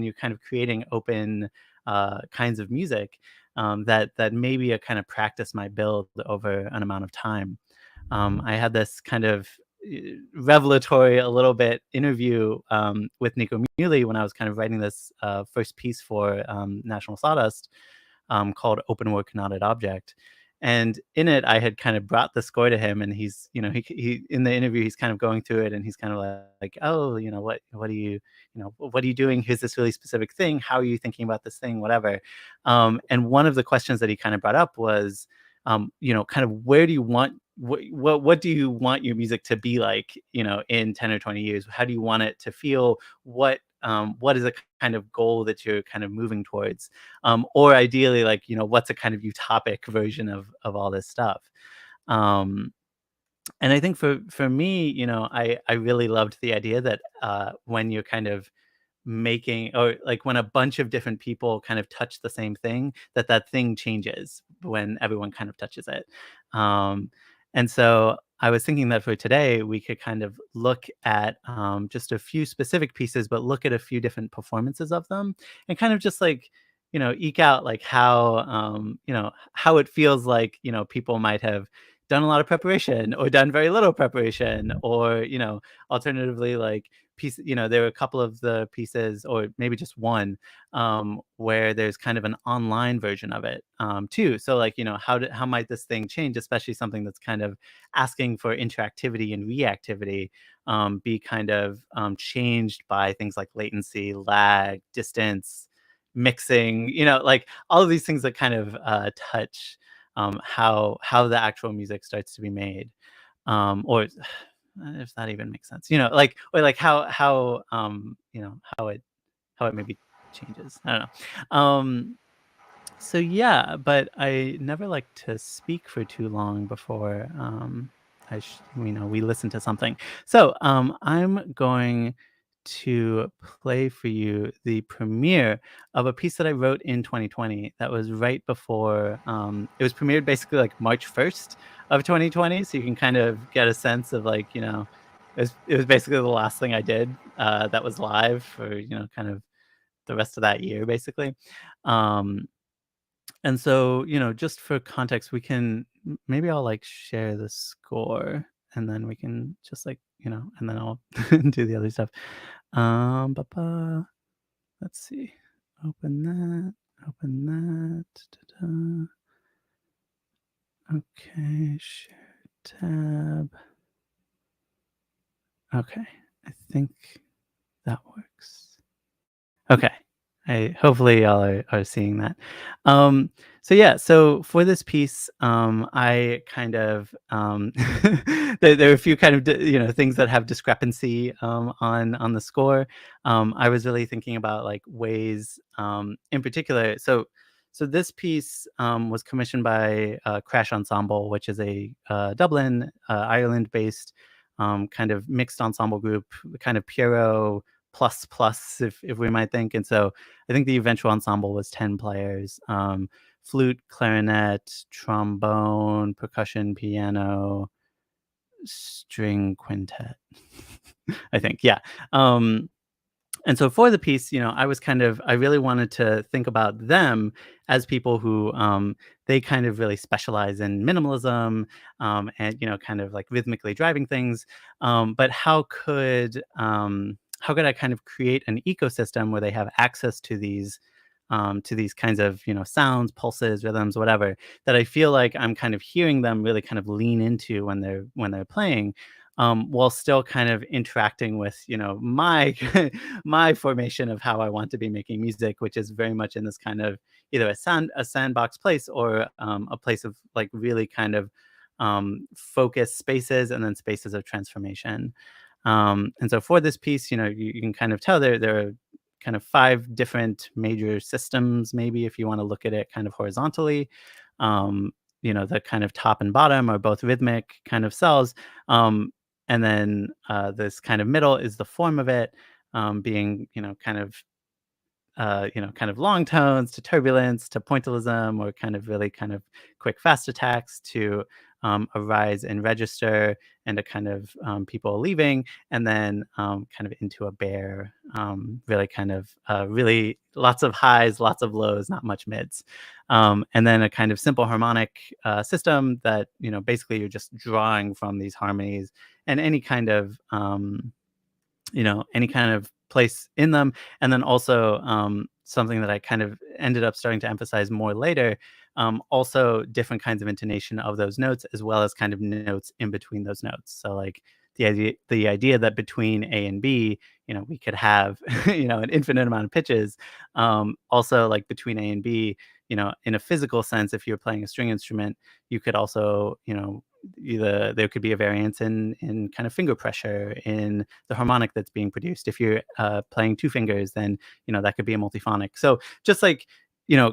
you're kind of creating open kinds of music, that maybe a kind of practice might build over an amount of time. I had this kind of revelatory a little bit interview with Nico Muley when I was kind of writing this first piece for National Sawdust, called Open Work Knotted Object. And in it, I had kind of brought the score to him, and he's, he in the interview, he's kind of going through it, and he's kind of like, oh, what are you, what are you doing? Here's this really specific thing. How are you thinking about this thing? Whatever. And one of the questions that he kind of brought up was, kind of where do you want, what do you want your music to be like, in 10 or 20 years? How do you want it to feel? What is a kind of goal that you're kind of moving towards? Or ideally, like, what's a kind of utopic version of all this stuff? And I think for me, I really loved the idea that when you're kind of making, or like when a bunch of different people kind of touch the same thing, that thing changes when everyone kind of touches it. And so I was thinking that for today, we could kind of look at just a few specific pieces, but look at a few different performances of them, and kind of just like, eke out like how it feels like, people might have done a lot of preparation or done very little preparation, or, alternatively, like there were a couple of the pieces, or maybe just one, where there's kind of an online version of it, too. So like, how might this thing change, especially something that's kind of asking for interactivity and reactivity, be kind of changed by things like latency, lag, distance, mixing, like all of these things that kind of touch how the actual music starts to be made, or if that even makes sense, like, or like how how it maybe changes. I don't know. So yeah, but I never like to speak for too long before we listen to something. So I'm going to play for you the premiere of a piece that I wrote in 2020 that was right before it was premiered basically like March 1st of 2020. So you can kind of get a sense of like, it was basically the last thing I did that was live for, kind of the rest of that year, basically. And so, just for context, we can maybe I'll like share the score, and then we can just like, and then I'll do the other stuff. Let's see. Open that. Da-da. Okay, share tab. Okay, I think that works. Okay. Hopefully y'all are seeing that. So yeah, so for this piece, I kind of there are a few kind of things that have discrepancy on the score. I was really thinking about like ways in particular. So this piece was commissioned by Crash Ensemble, which is a Dublin, Ireland-based kind of mixed ensemble group, kind of Piero plus if we might think. And so I think the eventual ensemble was 10 players, flute, clarinet, trombone, percussion, piano, string quintet. I think, yeah. And so for the piece, I really wanted to think about them as people who they kind of really specialize in minimalism, and kind of like rhythmically driving things. But how could I kind of create an ecosystem where they have access to these kinds of sounds, pulses, rhythms, whatever, that I feel like I'm kind of hearing them really kind of lean into when they're playing, while still kind of interacting with my my formation of how I want to be making music, which is very much in this kind of either a sandbox place, or a place of like really kind of focused spaces, and then spaces of transformation. And so for this piece, you can kind of tell there are kind of 5 different major systems, maybe if you want to look at it kind of horizontally. The kind of top and bottom are both rhythmic kind of cells. And then this kind of middle is the form of it, being, kind of long tones to turbulence to pointillism, or kind of really kind of quick, fast attacks to a rise in register, and a kind of people leaving, and then kind of into a bare, really kind of really lots of highs, lots of lows, not much mids, and then a kind of simple harmonic system that basically you're just drawing from these harmonies and any kind of place in them. And then also something that I kind of ended up starting to emphasize more later, also different kinds of intonation of those notes, as well as kind of notes in between those notes. So like the idea that between A and B, we could have, an infinite amount of pitches. Also, like between A and B, in a physical sense, if you're playing a string instrument, you could also, either there could be a variance in kind of finger pressure in the harmonic that's being produced. If you're playing two fingers, then that could be a multiphonic. So just like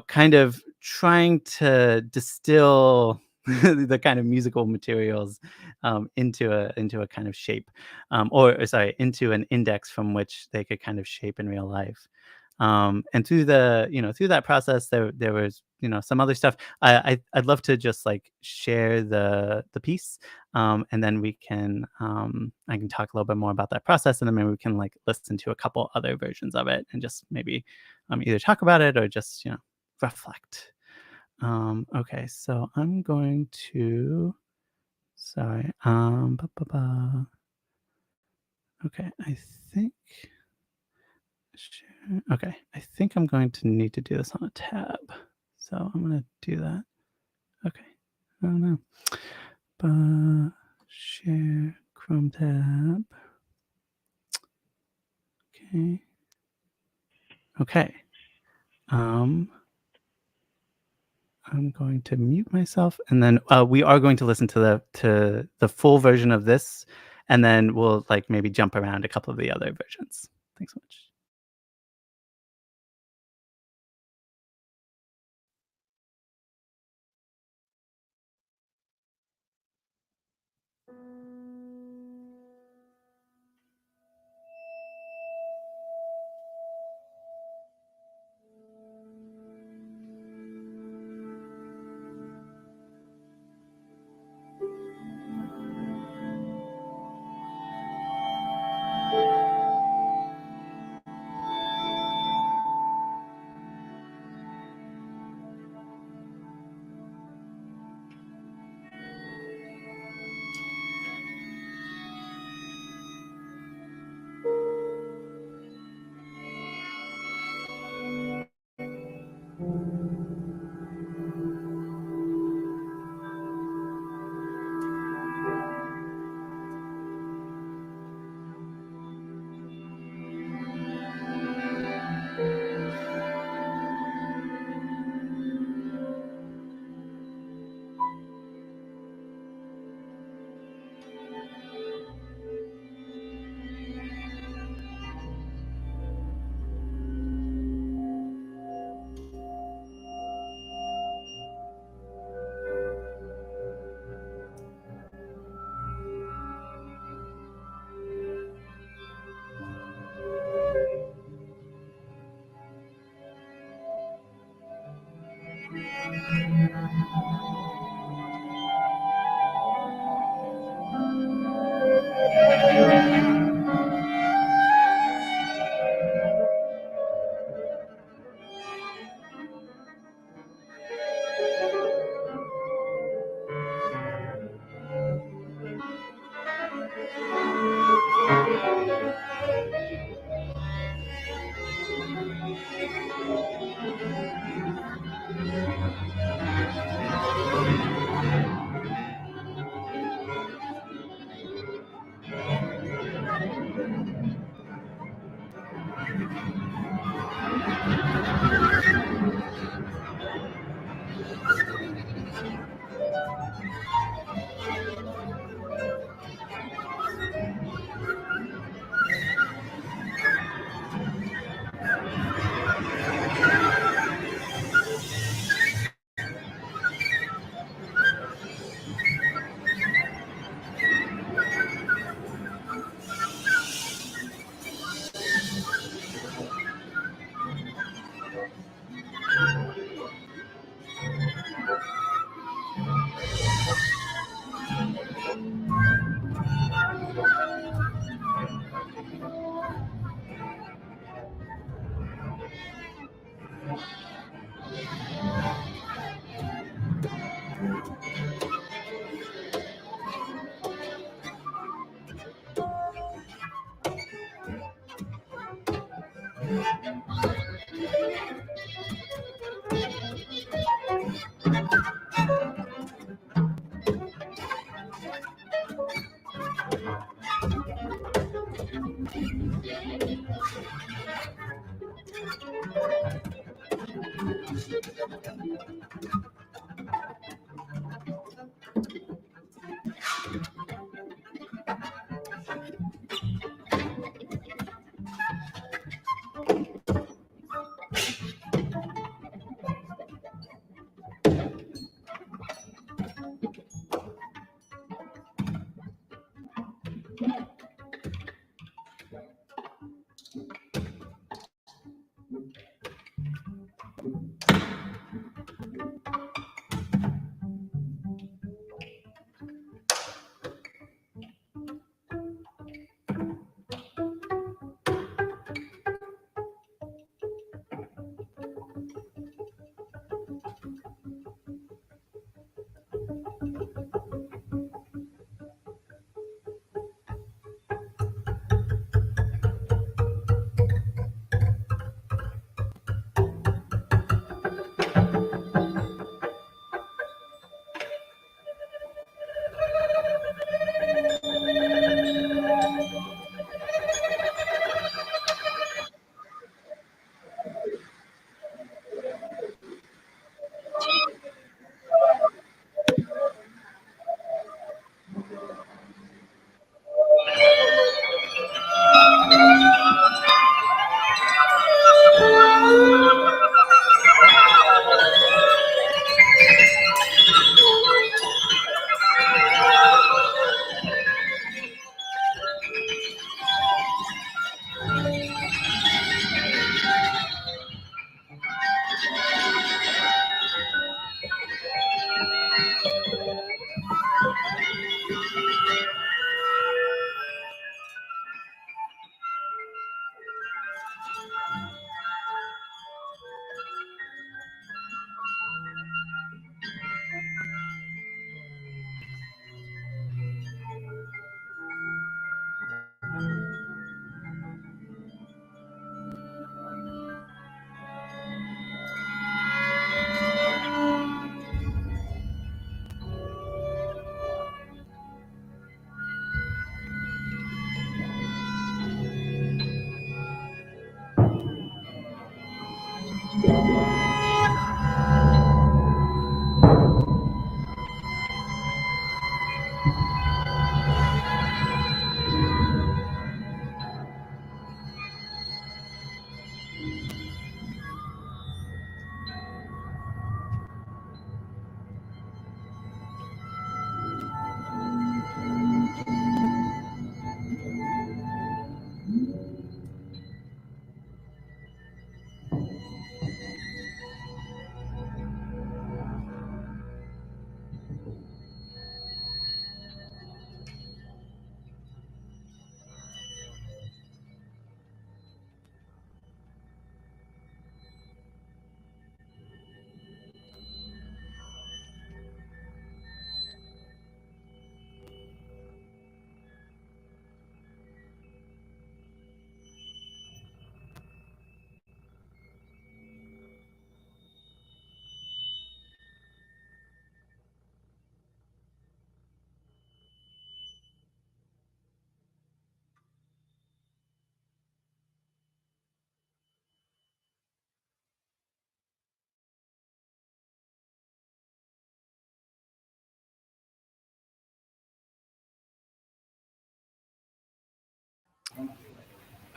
kind of trying to distill the kind of musical materials into a kind of shape, or sorry, into an index from which they could kind of shape in real life. And through that process, there was some other stuff. I'd love to just like share the piece, and then I can talk a little bit more about that process, and then maybe we can like listen to a couple other versions of it and just maybe either talk about it or just reflect. Okay, so I'm going to. Sorry. Okay, I think. Share. Okay, I think I'm going to need to do this on a tab. So I'm going to do that. Okay. I don't know. Share Chrome tab. Okay. Okay. I'm going to mute myself, and then we are going to listen to the full version of this, and then we'll like maybe jump around a couple of the other versions. Thanks so much.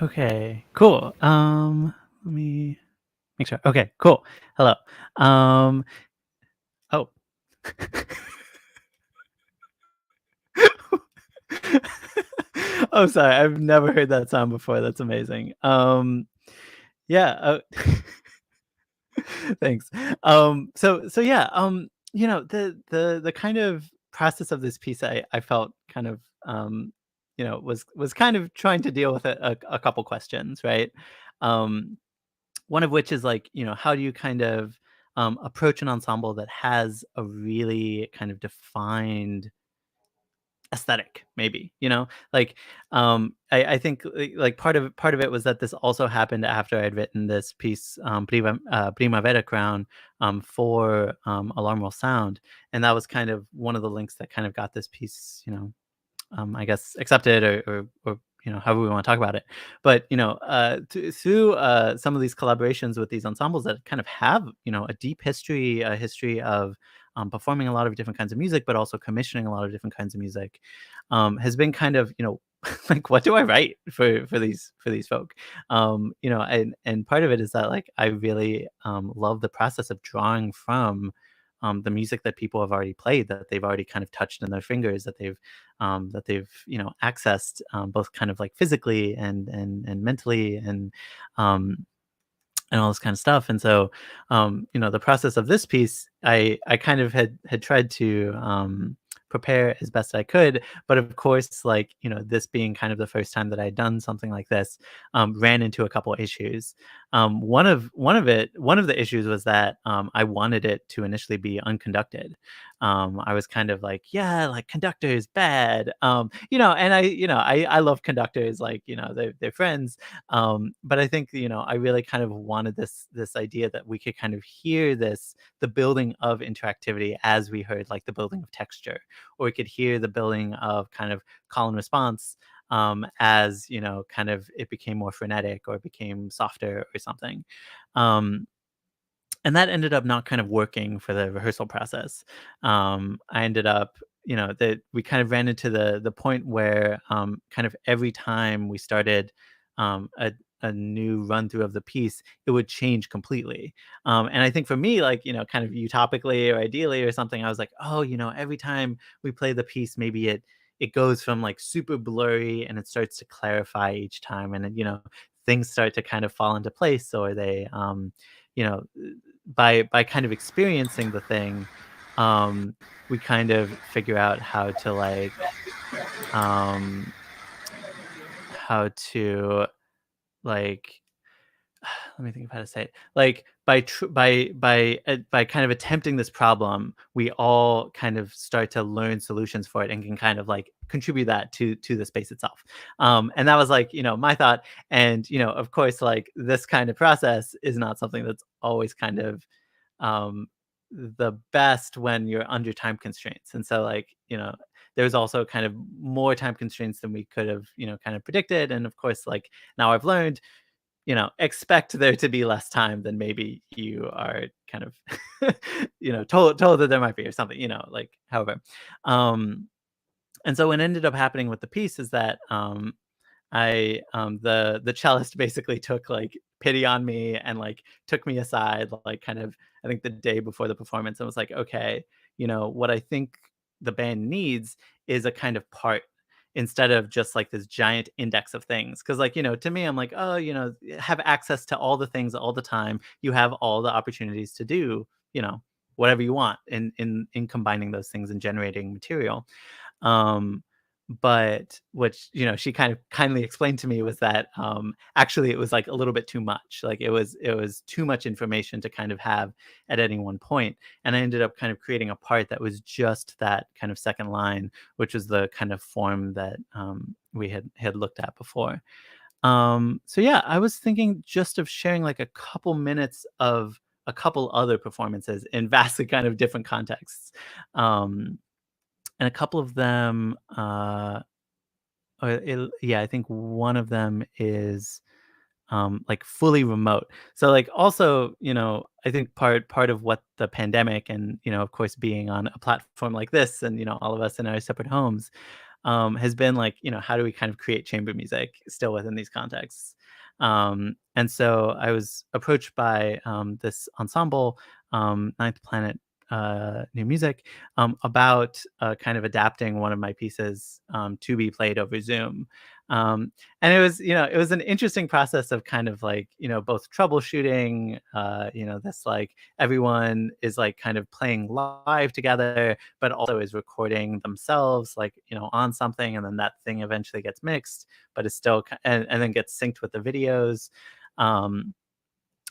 Okay, cool. Let me make sure. Okay, cool. Hello. Um, oh. Oh, sorry. I've never heard that sound before. That's amazing. Yeah. Thanks. So yeah. The kind of process of this piece, I felt kind of was kind of trying to deal with a couple questions, right? Um, one of which is like, how do you kind of approach an ensemble that has a really kind of defined aesthetic, maybe, like, I think like part of it was that this also happened after I'd written this piece, Primavera Crown, for Alarmal Sound, and that was kind of one of the links that kind of got this piece, I guess accepted, or however we want to talk about it. But through some of these collaborations with these ensembles that kind of have a deep history, a history of performing a lot of different kinds of music, but also commissioning a lot of different kinds of music, has been kind of like, what do I write for these folk? And part of it is that, like, I really love the process of drawing from the music that people have already played, that they've already kind of touched in their fingers, that they've accessed, both kind of like physically and mentally, and all this kind of stuff. And so, the process of this piece, I kind of had tried to prepare as best I could, but of course, like, this being kind of the first time that I'd done something like this, ran into a couple issues. One of the issues was that I wanted it to initially be unconducted. I was kind of like, yeah, like, conductor is bad, and I love conductors, like, they're friends, but I think, I really kind of wanted this idea that we could kind of hear the building of interactivity as we heard, like, the building of texture, or we could hear the building of kind of call and response, as kind of it became more frenetic, or it became softer or something. Um, and that ended up not kind of working for the rehearsal process. I ended up, that we kind of ran into the point where, kind of every time we started a new run through of the piece, it would change completely. And I think for me, like, kind of utopically or ideally or something, I was like, oh, every time we play the piece, maybe it goes from like super blurry and it starts to clarify each time, and then, things start to kind of fall into place, or they you know by kind of experiencing the thing, um, we kind of figure out um, how to, like, let me think of how to say it. Like, by kind of attempting this problem, we all kind of start to learn solutions for it, and can kind of like contribute that to the space itself. And that was like, my thought. And of course, like, this kind of process is not something that's always kind of um, the best when you're under time constraints. And so, like, there's also kind of more time constraints than we could have, kind of predicted. And of course, like, now I've learned, expect there to be less time than maybe you are kind of, told that there might be, or something, like, however. Um, and so what ended up happening with the piece is that, the cellist basically took, like, pity on me, and, like, took me aside, like, kind of, I think, the day before the performance, and was like, okay, what I think the band needs is a kind of part, instead of just like this giant index of things. Cause, like, to me, I'm like, oh, have access to all the things all the time. You have all the opportunities to do, whatever you want in combining those things and generating material. Um, but which, she kind of kindly explained to me was that, actually, it was like a little bit too much. Like, it was too much information to kind of have at any one point. And I ended up kind of creating a part that was just that kind of second line, which was the kind of form that, we had looked at before. So yeah, I was thinking just of sharing like a couple minutes of a couple other performances in vastly kind of different contexts. Um, and a couple of them, yeah, I think one of them is, like, fully remote. So, like, also, I think part of what the pandemic, and, of course, being on a platform like this, and, all of us in our separate homes, has been like, how do we kind of create chamber music still within these contexts? And so I was approached by, this ensemble, Ninth Planet, New Music, about kind of adapting one of my pieces, to be played over Zoom. And it was an interesting process of kind of like, both troubleshooting, this, like, everyone is like kind of playing live together, but also is recording themselves, like, on something, and then that thing eventually gets mixed, but it's still, and then gets synced with the videos. Um,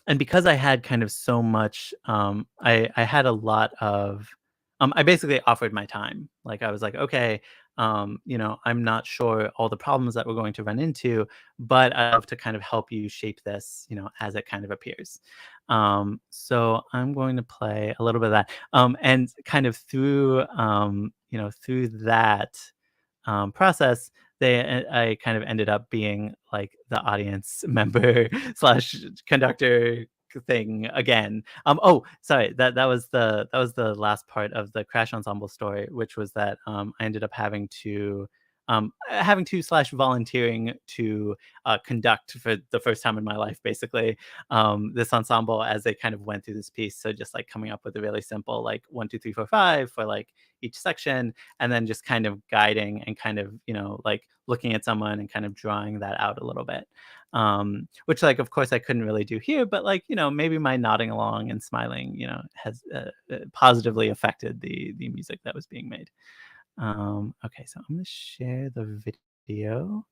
and because I had kind of so much, I had a lot of, I basically offered my time. Like I was like, okay, I'm not sure all the problems that we're going to run into, but I love to kind of help you shape this, as it kind of appears. So I'm going to play a little bit of that, and kind of through that process, I kind of ended up being like the audience member slash conductor thing again. Oh, sorry, that was the last part of the Crash Ensemble story, which was that I ended up having to slash volunteering to conduct for the first time in my life, basically, this ensemble as they kind of went through this piece. So just like coming up with a really simple like 1, 2, 3, 4, 5 for like each section, and then just kind of guiding and kind of, like looking at someone and kind of drawing that out a little bit. Which like, of course I couldn't really do here, but like, maybe my nodding along and smiling, has positively affected the music that was being made. Okay, so I'm going to share the video.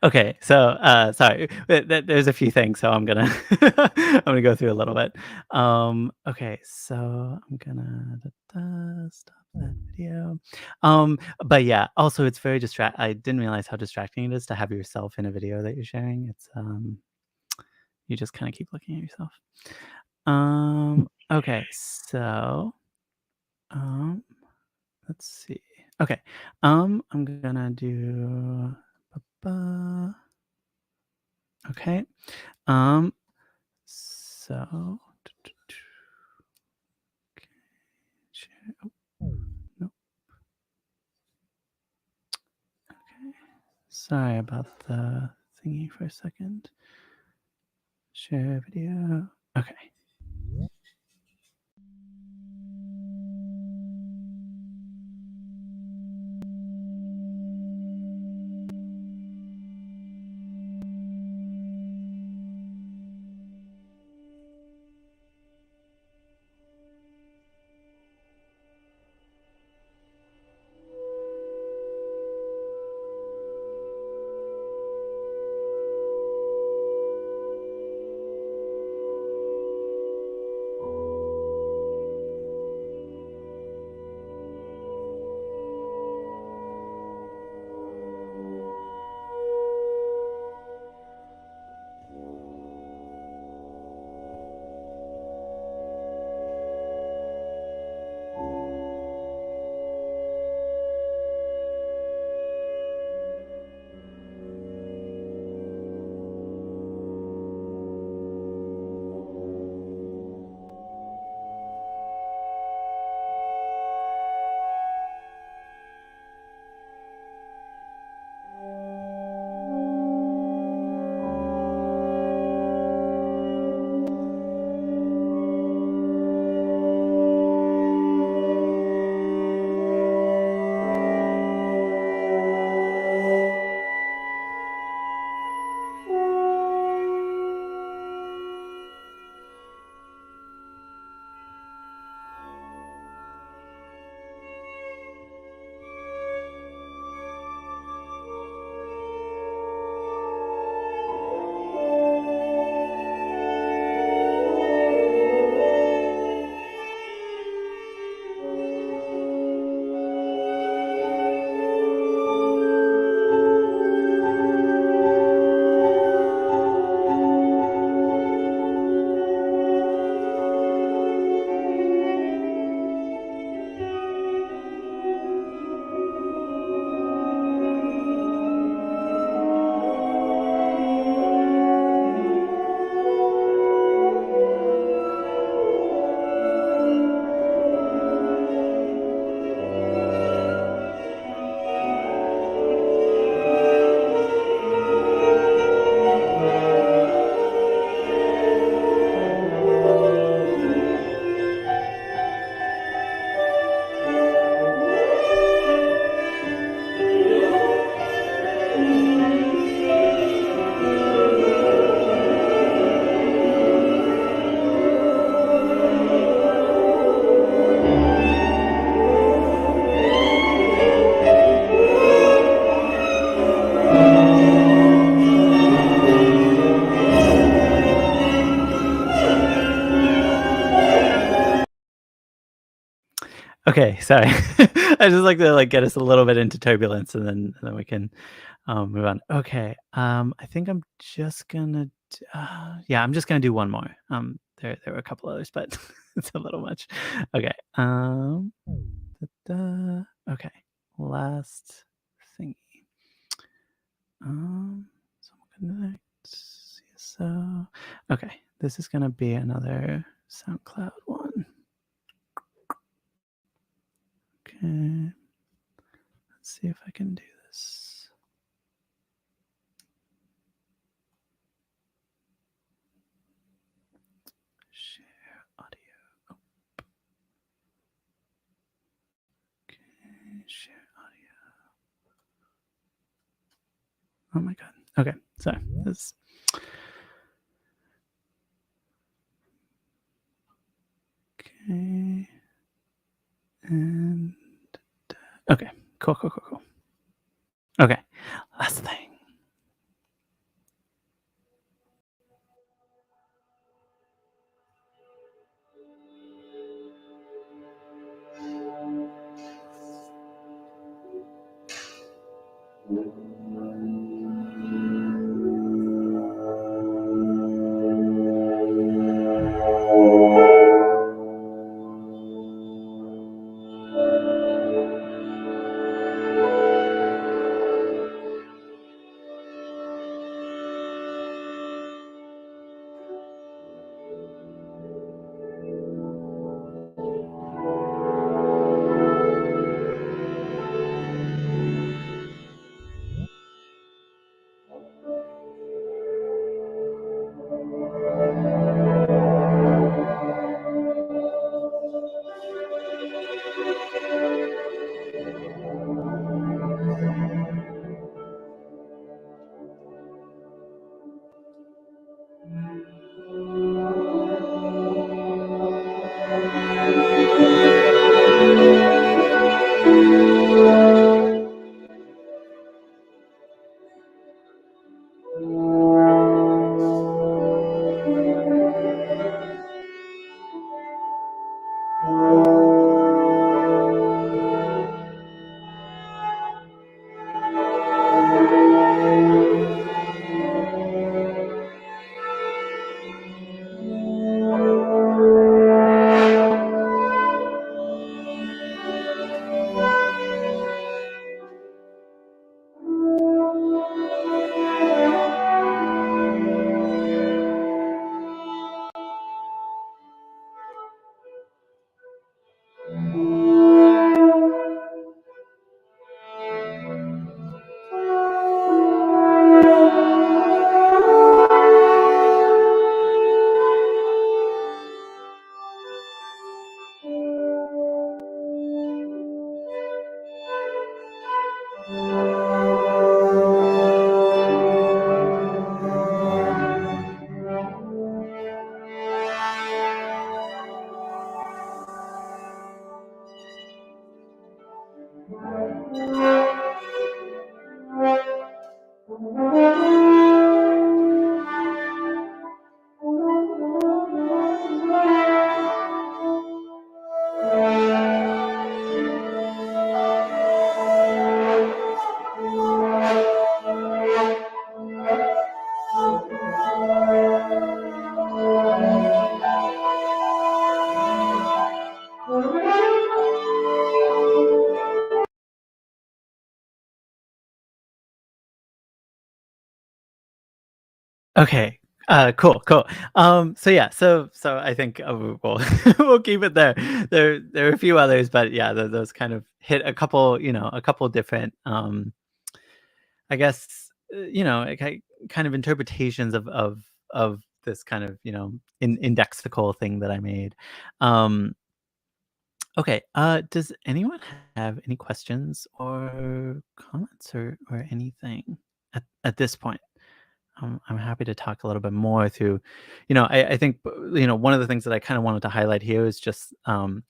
Okay, so sorry, there's a few things, so I'm gonna I'm gonna go through a little bit. Okay, so I'm gonna stop that video. But yeah, also it's very distract. I didn't realize how distracting it is to have yourself in a video that you're sharing. It's you just kind of keep looking at yourself. Okay, so um, let's see. Okay, I'm gonna do. Okay. Um, so Sorry about the thingy for a second. Share video. Okay. Okay, sorry. I just like to get us a little bit into turbulence, and then we can move on. Okay, I think I'm just gonna. Yeah, I'm just gonna do one more. There were a couple others, but it's a little much. Okay. Okay. Last thingy. So I'm gonna so. Okay, this is gonna be another SoundCloud one. Okay. Let's see if I can do this. Share audio. Oh. Okay, share audio. Oh my god. Okay, so this. Okay. And okay, cool. Okay, last thing. Okay. Cool. So yeah, so I think we'll we'll keep it there. There are a few others, but yeah, those kind of hit a couple, a couple different, I guess, kind of interpretations of this kind of, indexical thing that I made. Um, okay. Does anyone have any questions or comments or anything at this point? I'm happy to talk a little bit more through, I think, one of the things that I kind of wanted to highlight here is just, some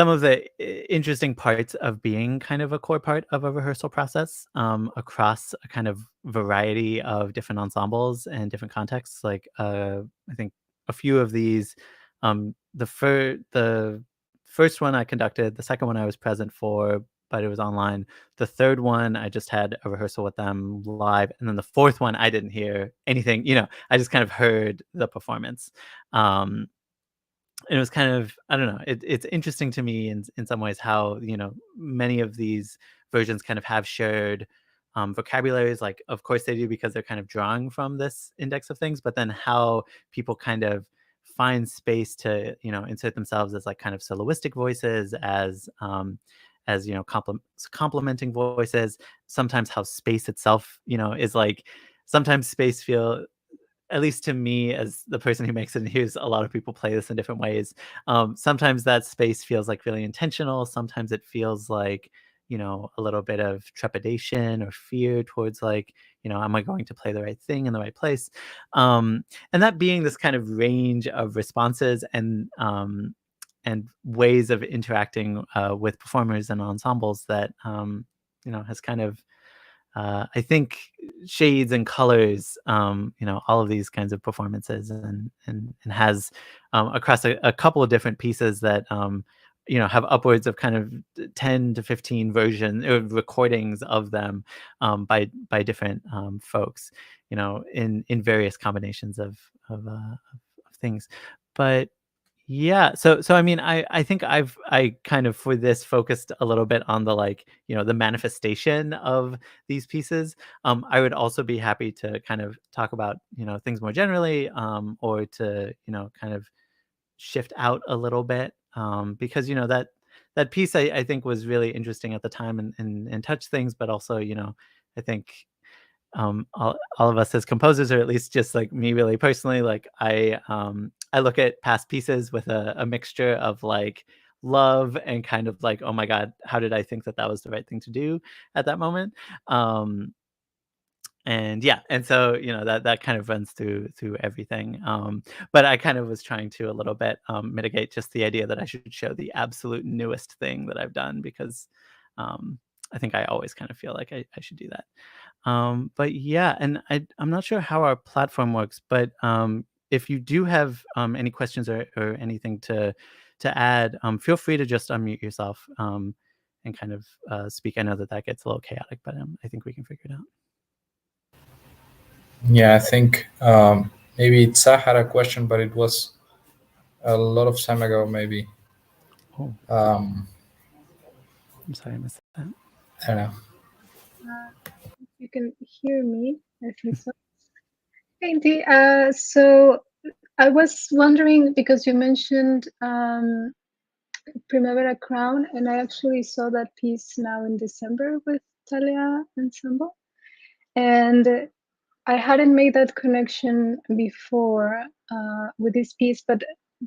of the interesting parts of being kind of a core part of a rehearsal process, across a kind of variety of different ensembles and different contexts. Like, I think a few of these, the first one I conducted, the second one I was present for, but it was online. The third one I just had a rehearsal with them live, and then the fourth one I didn't hear anything. I just kind of heard the performance. Um, and it was kind of, I don't know, it's interesting to me in some ways how, many of these versions kind of have shared, vocabularies. Like, of course they do, because they're kind of drawing from this index of things, but then how people kind of find space to, insert themselves as like kind of soloistic voices, as complementing voices. Sometimes how space itself, is like, sometimes space feel, at least to me as the person who makes it and hears a lot of people play this in different ways, sometimes that space feels like really intentional. Sometimes it feels like, a little bit of trepidation or fear towards, like, am I going to play the right thing in the right place? And that being this kind of range of responses and ways of interacting, with performers and ensembles that, has kind of, I think, shades and colors, all of these kinds of performances, and has, across a couple of different pieces that, have upwards of kind of 10 to 15 version recordings of them, by different, folks, in various combinations of things. But yeah, so I mean, I think I kind of, for this, focused a little bit on the, like, the manifestation of these pieces. I would also be happy to kind of talk about, things more generally, or to, kind of shift out a little bit, because, that piece I think was really interesting at the time, and touched things, but also, I think, all of us as composers, or at least just like me really personally, like, I look at past pieces with a mixture of, like, love and kind of like, oh my god, how did I think that that was the right thing to do at that moment? um and yeah, and so, that kind of runs through everything. But I kind of was trying to a little bit, mitigate just the idea that I should show the absolute newest thing that I've done, because, um I think I always kind of feel like I should do that. But yeah, and I'm not sure how our platform works, but, if you do have, any questions or anything to add, feel free to just unmute yourself, and kind of, speak. I know that gets a little chaotic, but, I think we can figure it out. Yeah, I think maybe Tsa had a question, but it was a lot of time ago, maybe. Oh, Um, I'm sorry I missed that. I don't know. You can hear me, I think so. Hey, Inti, so I was wondering, because you mentioned Primavera Crown, and I actually saw that piece now in December with Talia Ensemble, and I hadn't made that connection before with this piece. But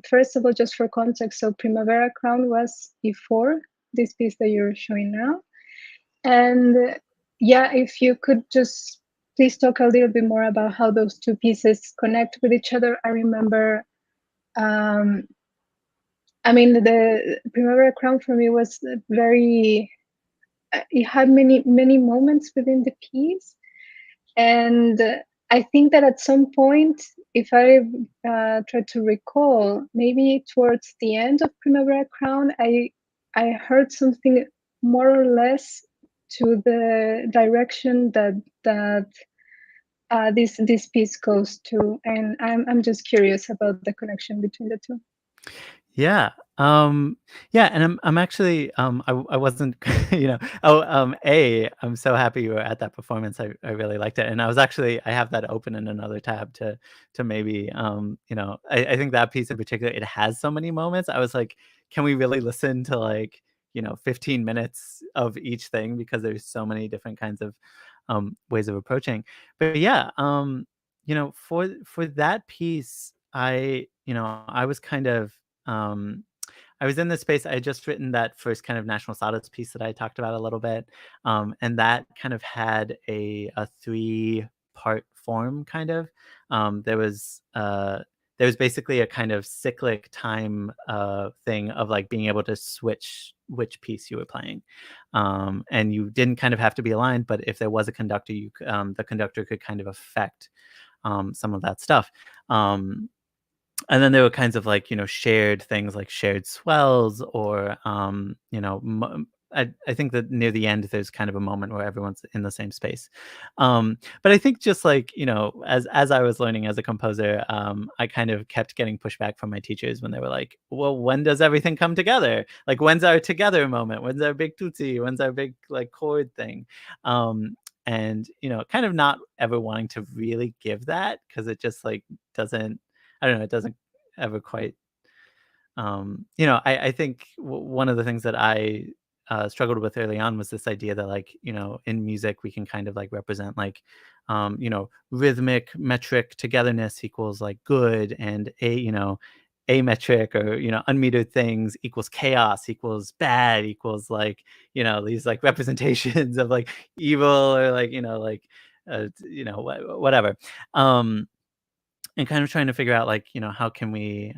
first of all, just for context, so Primavera Crown was before this piece that you're showing now. And yeah, if you could just please talk a little bit more about how those two pieces connect with each other. I remember, I mean, the Primavera Crown for me was very it had many moments within the piece, and I think that at some point, if I try to recall, maybe towards the end of Primavera Crown, I heard something more or less to the direction that this piece goes to, and I'm just curious about the connection between the two. Yeah. Yeah, and I'm actually I wasn't I'm so happy you were at that performance. I really liked it. And I was actually I have that open in another tab to maybe I think that piece in particular, it has so many moments. I was like, can we really listen to 15 minutes of each thing, because there's so many different kinds of ways of approaching. But yeah, for that piece, I was kind of I was in this space. I had just written that first kind of national salads piece that I talked about a little bit, and that kind of had a 3-part form, kind of. There was basically a kind of cyclic time thing of like being able to switch which piece you were playing, and you didn't kind of have to be aligned, but if there was a conductor, the conductor could kind of affect some of that stuff. And then there were kinds of shared things, like shared swells, or I think that near the end there's kind of a moment where everyone's in the same space. But I think just as I was learning as a composer, I kind of kept getting pushback from my teachers when they were like, well, when does everything come together? Like, when's our together moment? When's our big tootsie? When's our big chord thing? And kind of not ever wanting to really give that, because it just doesn't, I don't know, it doesn't ever quite, I think one of the things that I struggled with early on was this idea that in music we can kind of represent rhythmic metric togetherness equals good, and ametric or unmetered things equals chaos, equals bad, equals these representations of evil, or whatever. And kind of trying to figure out how can we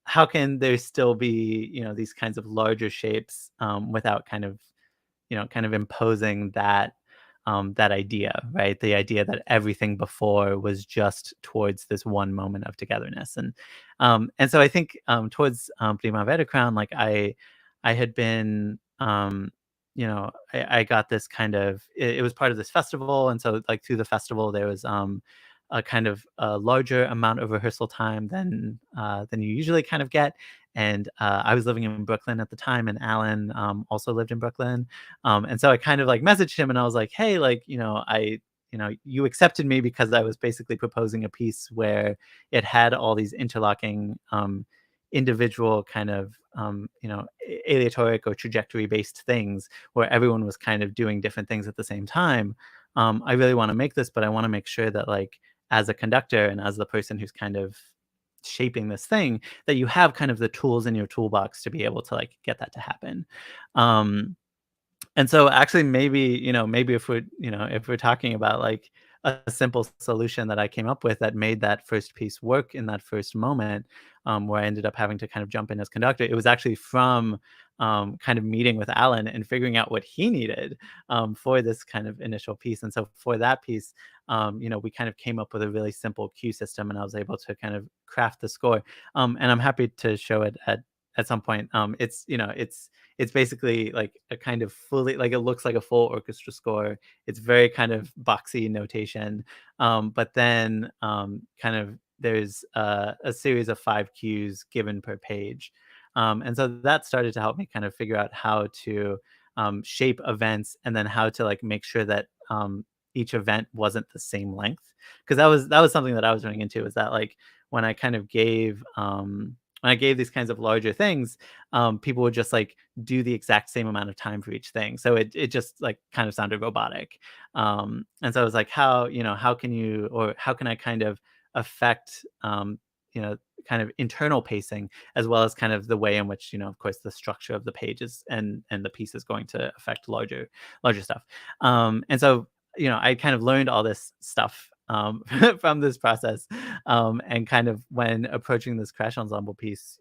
how can there still be these kinds of larger shapes without kind of imposing that idea, right? The idea that everything before was just towards this one moment of togetherness. And so I think towards Primavera Crown, I had been I got this kind of, it was part of this festival, and so through the festival there was a kind of a larger amount of rehearsal time than you usually kind of get. And I was living in Brooklyn at the time, and Alan also lived in Brooklyn. And so I kind of messaged him, and I was like, hey, you accepted me because I was basically proposing a piece where it had all these interlocking individual kind of aleatoric or trajectory based things, where everyone was kind of doing different things at the same time. I really want to make this, but I want to make sure that as a conductor and as the person who's kind of shaping this thing, that you have kind of the tools in your toolbox to be able to get that to happen. And so actually maybe if we're talking about a simple solution that I came up with that made that first piece work in that first moment, where I ended up having to kind of jump in as conductor, it was actually from kind of meeting with Alan and figuring out what he needed for this kind of initial piece. And so for that piece, we kind of came up with a really simple cue system, and I was able to kind of craft the score. And I'm happy to show it at some point. It's basically a kind of fully, it looks like a full orchestra score. It's very kind of boxy notation, but then kind of there's a series of 5 cues given per page. And so that started to help me kind of figure out how to shape events, and then how to make sure that each event wasn't the same length. Because that was something that I was running into, is that when I kind of gave when I gave these kinds of larger things, people would just do the exact same amount of time for each thing. So it just kind of sounded robotic. And so I was like, how can I kind of affect, kind of internal pacing, as well as kind of the way in which, of course, the structure of the pages and the piece is going to affect larger stuff. And so, I kind of learned all this stuff from this process, and kind of when approaching this crash ensemble piece,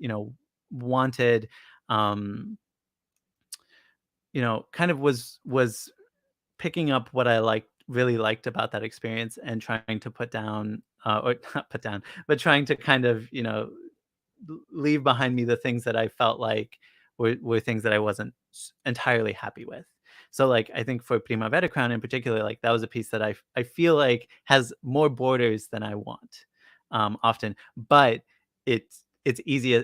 wanted kind of was picking up what I really liked about that experience and trying to put down, or not put down, but trying to kind of, leave behind me the things that I felt like were things that I wasn't entirely happy with. So like I think for Primavera Crown in particular, like that was a piece that I feel like has more borders than I want, often, but it's easier.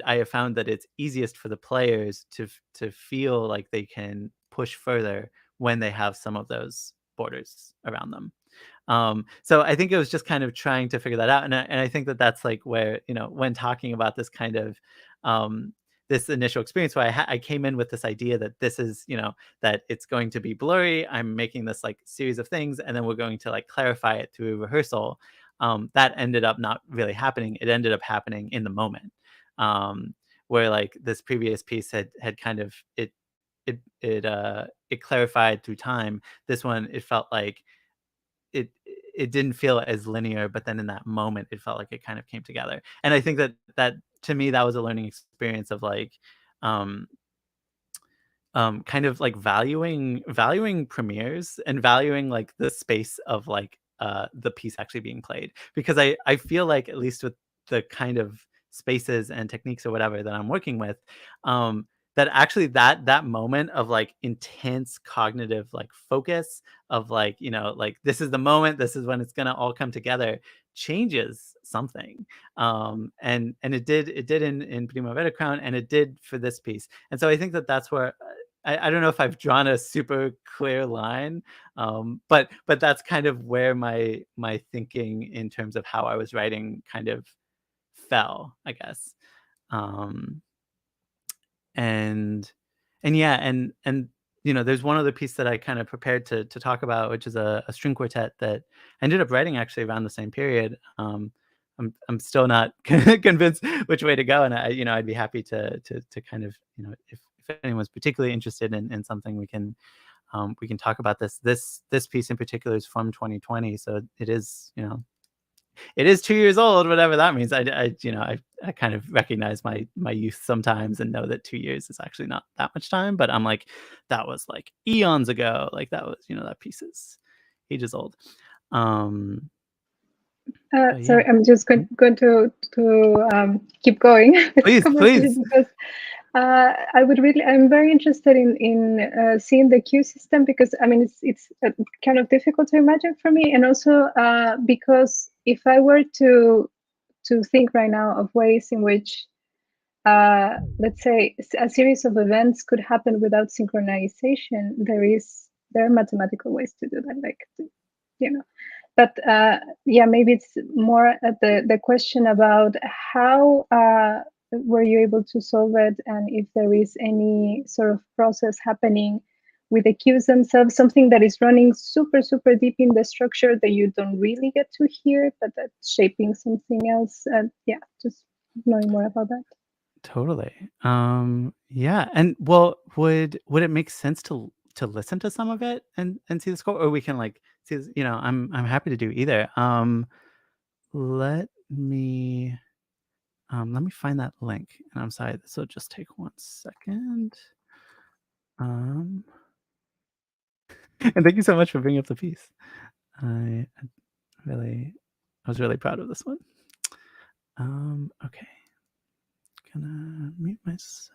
I have found that it's easiest for the players to feel like they can push further when they have some of those borders around them. So I think it was just kind of trying to figure that out, and I think that that's like where, when talking about this kind of, this initial experience where I came in with this idea that this is, that it's going to be blurry. I'm making this like series of things, and then we're going to like clarify it through rehearsal. That ended up not really happening. It ended up happening in the moment, where like this previous piece had kind of it clarified through time. This one, it felt like it didn't feel as linear, but then in that moment it felt like it kind of came together. And I think that to me, that was a learning experience of like, um kind of like valuing premieres and valuing like the space of like, the piece actually being played, because I feel like, at least with the kind of spaces and techniques or whatever that I'm working with, that actually that moment of like intense cognitive like focus of like, like this is the moment, this is when it's going to all come together, changes something. And it did in Primavera Crown, and it did for this piece. And so I think that that's where, I don't know if I've drawn a super clear line, but that's kind of where my thinking in terms of how I was writing kind of fell, I guess. Um, and and yeah, and there's one other piece that I kind of prepared to talk about, which is a string quartet that I ended up writing actually around the same period. I'm still not convinced which way to go, and I'd be happy to kind of, if anyone's particularly interested in something, we can talk about this piece in particular is from 2020, so it is, it is 2 years old, whatever that means. I kind of recognize my youth sometimes and know that 2 years is actually not that much time, but I'm like, that was like eons ago. Like that was, that piece is ages old. But yeah. Sorry, I'm just going to keep going with the Please. conversation, because I'm very interested in seeing the queue system, because I mean it's kind of difficult to imagine for me, and also because if I were to think right now of ways in which, let's say, a series of events could happen without synchronization, there are mathematical ways to do that, like, but yeah, maybe it's more at the question about how were you able to solve it, and if there is any sort of process happening with the cues themselves, something that is running super, super deep in the structure that you don't really get to hear, but that's shaping something else. And yeah, just knowing more about that. Totally. Yeah. And well, would it make sense to listen to some of it and see the score, or we can like see, I'm happy to do either. Let me find that link, and I'm sorry, this will just take 1 second. And thank you so much for bringing up the piece. I was really proud of this one. Okay. Gonna mute myself.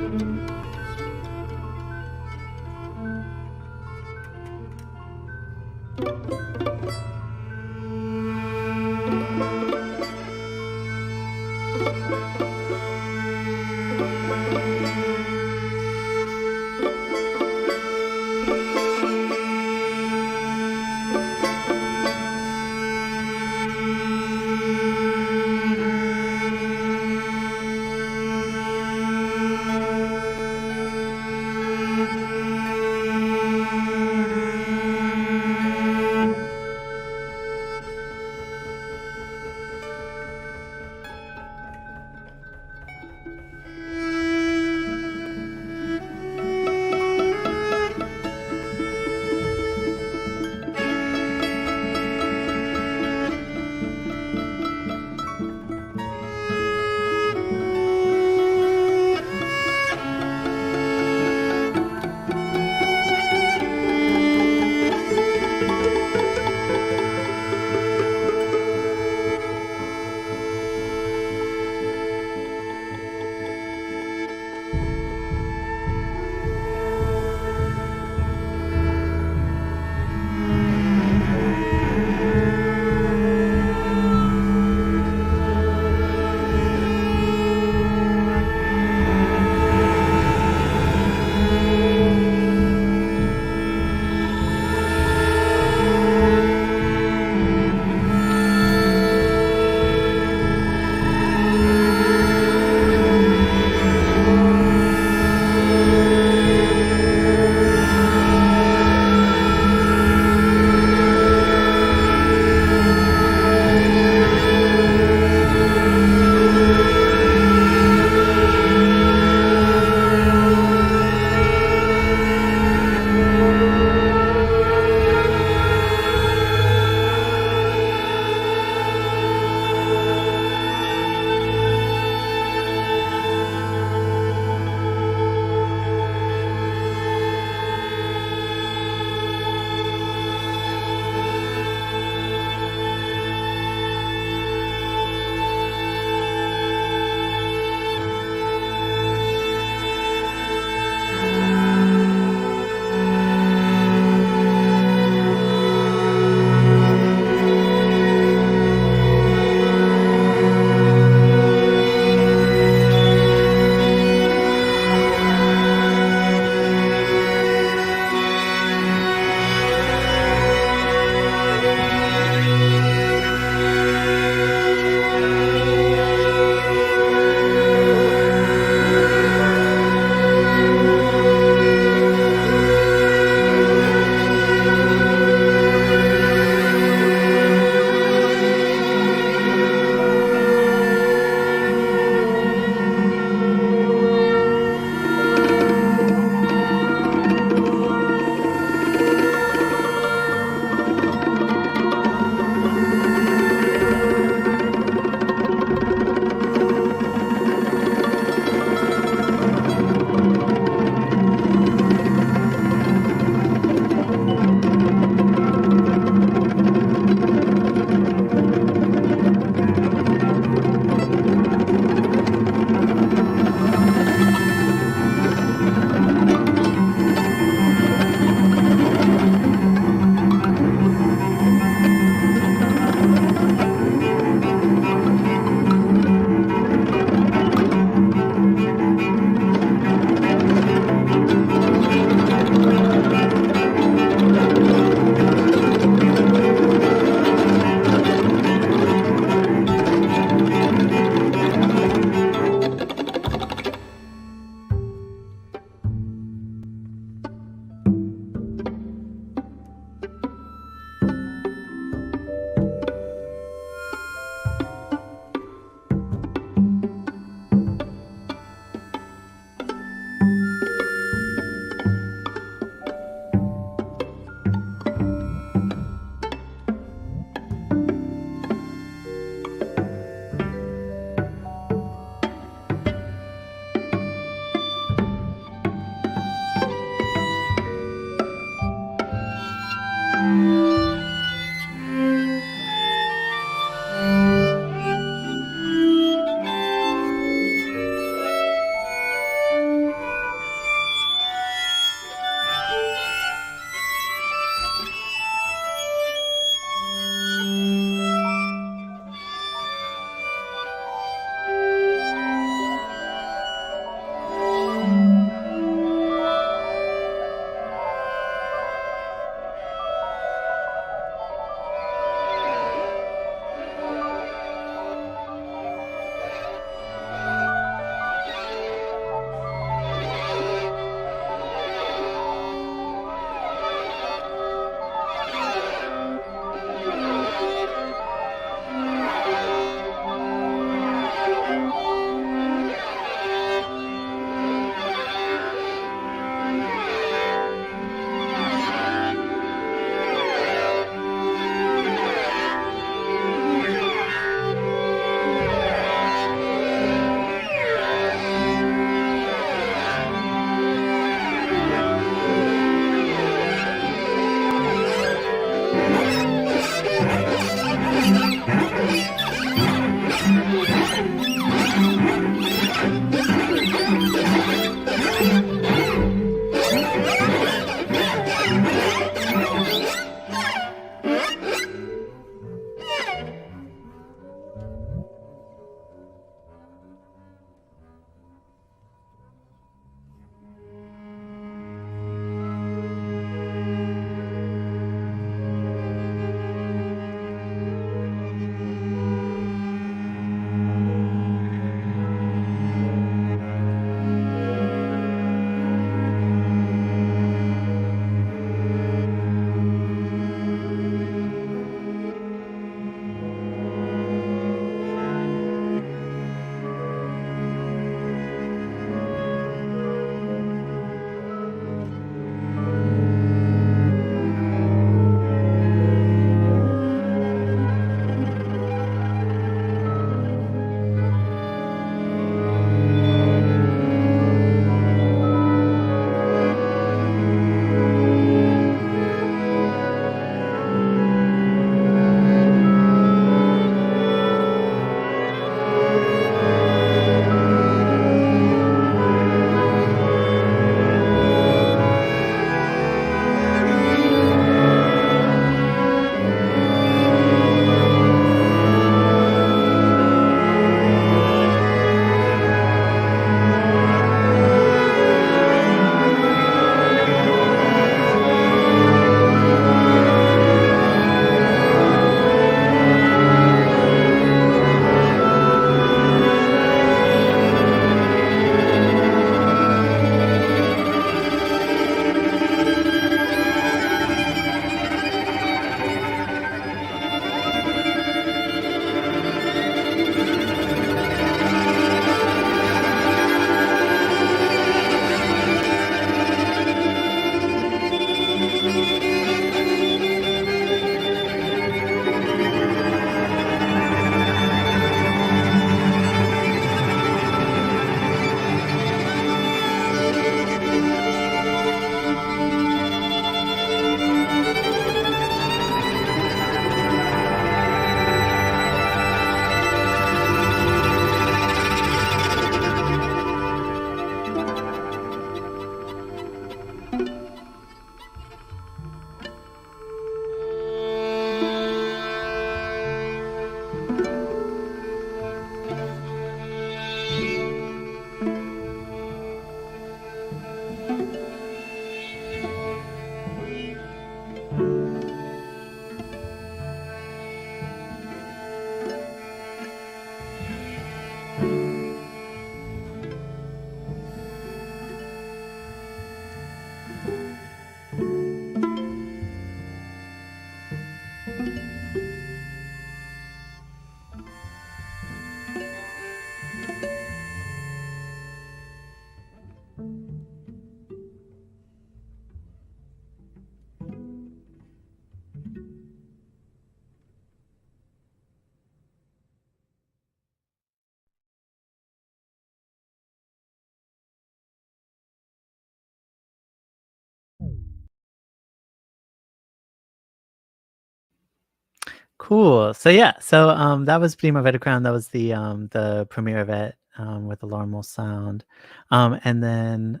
Cool. So yeah, so that was Primavera Crown. That was the premiere of it with Alarmal Sound. And then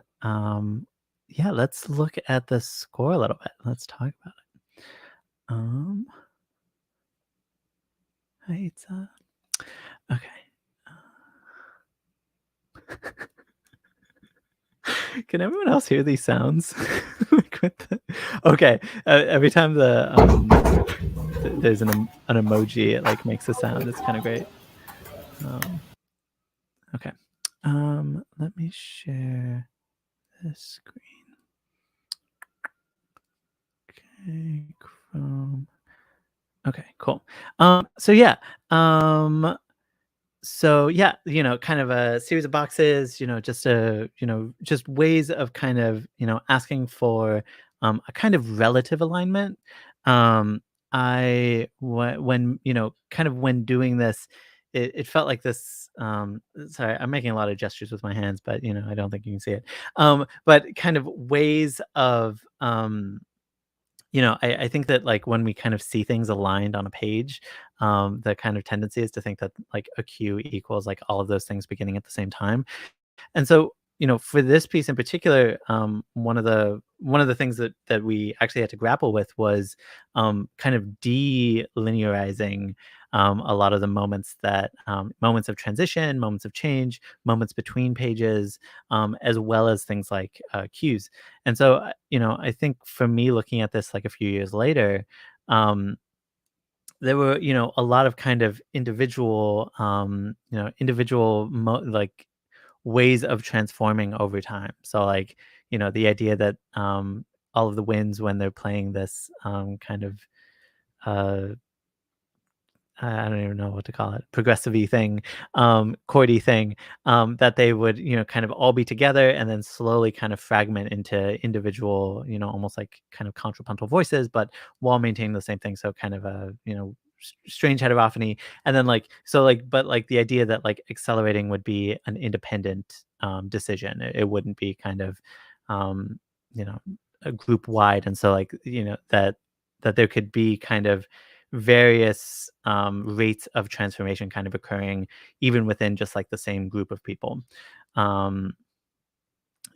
yeah, let's look at the score a little bit. Let's talk about it. Hi, it's okay. Can everyone else hear these sounds? Like okay, every time there's an emoji, it like makes a sound. It's kind of great. Okay, let me share this screen. Okay, Chrome. Okay, cool. So yeah, kind of a series of boxes, just ways of kind of, asking for a kind of relative alignment. When, kind of when doing this, it felt like this, sorry, I'm making a lot of gestures with my hands, but, I don't think you can see it. But kind of ways of, I think that like when we kind of see things aligned on a page, the kind of tendency is to think that like a cue equals like all of those things beginning at the same time. And so, for this piece in particular, one of the things that we actually had to grapple with was kind of de-linearizing a lot of the moments moments of transition, moments of change, moments between pages, as well as things like cues. And so, I think for me, looking at this like a few years later, there were, a lot of kind of like ways of transforming over time. So like, the idea that all of the winds when they're playing this kind of uh I don't even know what to call it, progressive-y thing, chordy thing, that they would, kind of all be together and then slowly kind of fragment into individual, almost like kind of contrapuntal voices, but while maintaining the same thing. So kind of a, strange heterophony. And then but like the idea that like accelerating would be an independent decision. It wouldn't be kind of, um, you know, a group wide. And so like, that there could be kind of various rates of transformation kind of occurring even within just like the same group of people. um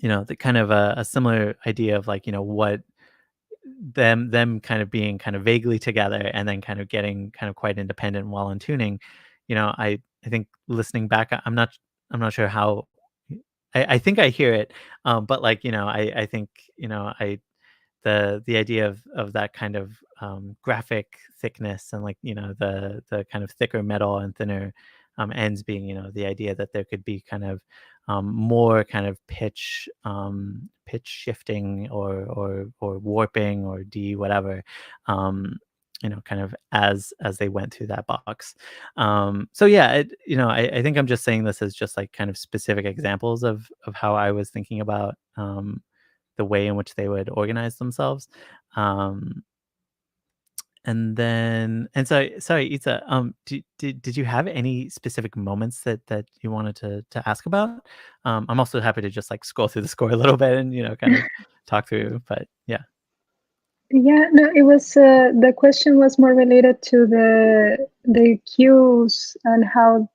the kind of a similar idea of like, what them kind of being kind of vaguely together and then kind of getting kind of quite independent while in tuning. I think listening back, I'm not sure how. I think I hear it, but like, I think, I the idea of that kind of graphic thickness and like, the kind of thicker metal and thinner ends being, the idea that there could be kind of more kind of pitch shifting or warping or whatever, kind of as they went through that box. So yeah, I think I'm just saying this as just like kind of specific examples of how I was thinking about the way in which they would organize themselves. Um, and so, sorry, Itza, did you have any specific moments that you wanted to ask about? I'm also happy to just like scroll through the score a little bit and, kind of talk through, but yeah. Yeah, no, it was the question was more related to the cues and how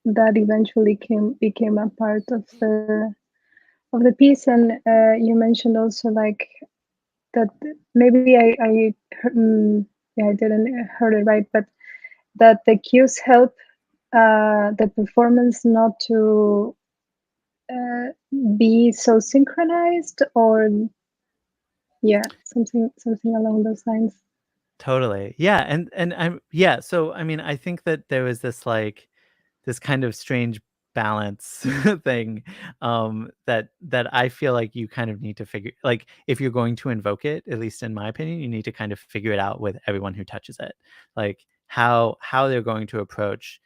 that eventually became a part of the piece. And you mentioned also like that maybe yeah, I didn't heard it right, but that the cues help the performance not to uh, be so synchronized, or yeah, something along those lines. Totally. Yeah. And yeah. So, I mean, I think that there was this kind of strange balance thing, that I feel like you kind of need to figure, like, if you're going to invoke it, at least in my opinion, you need to kind of figure it out with everyone who touches it, like how they're going to approach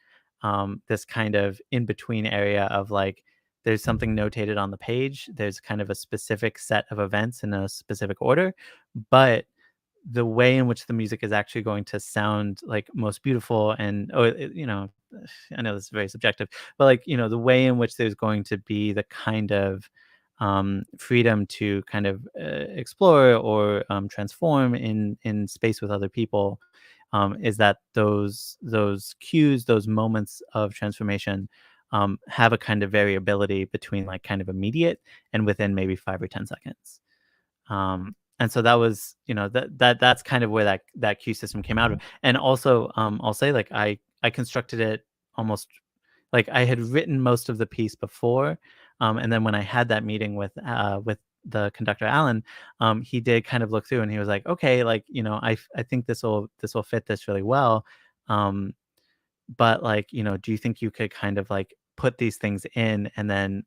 this kind of in between area of like, there's something notated on the page, there's kind of a specific set of events in a specific order, but the way in which the music is actually going to sound like most beautiful and I know this is very subjective, but like, the way in which there's going to be the kind of freedom to kind of explore or transform in space with other people, is that those cues, those moments of transformation, have a kind of variability between like kind of immediate and within maybe 5 or 10 seconds. And so that was, that's kind of where that cue system came out of. And also, I'll say, like, I constructed it almost like I had written most of the piece before, and then when I had that meeting with the conductor Alan, he did kind of look through and he was like, okay, like, I think this will fit this really well, but like, do you think you could kind of like put these things in, and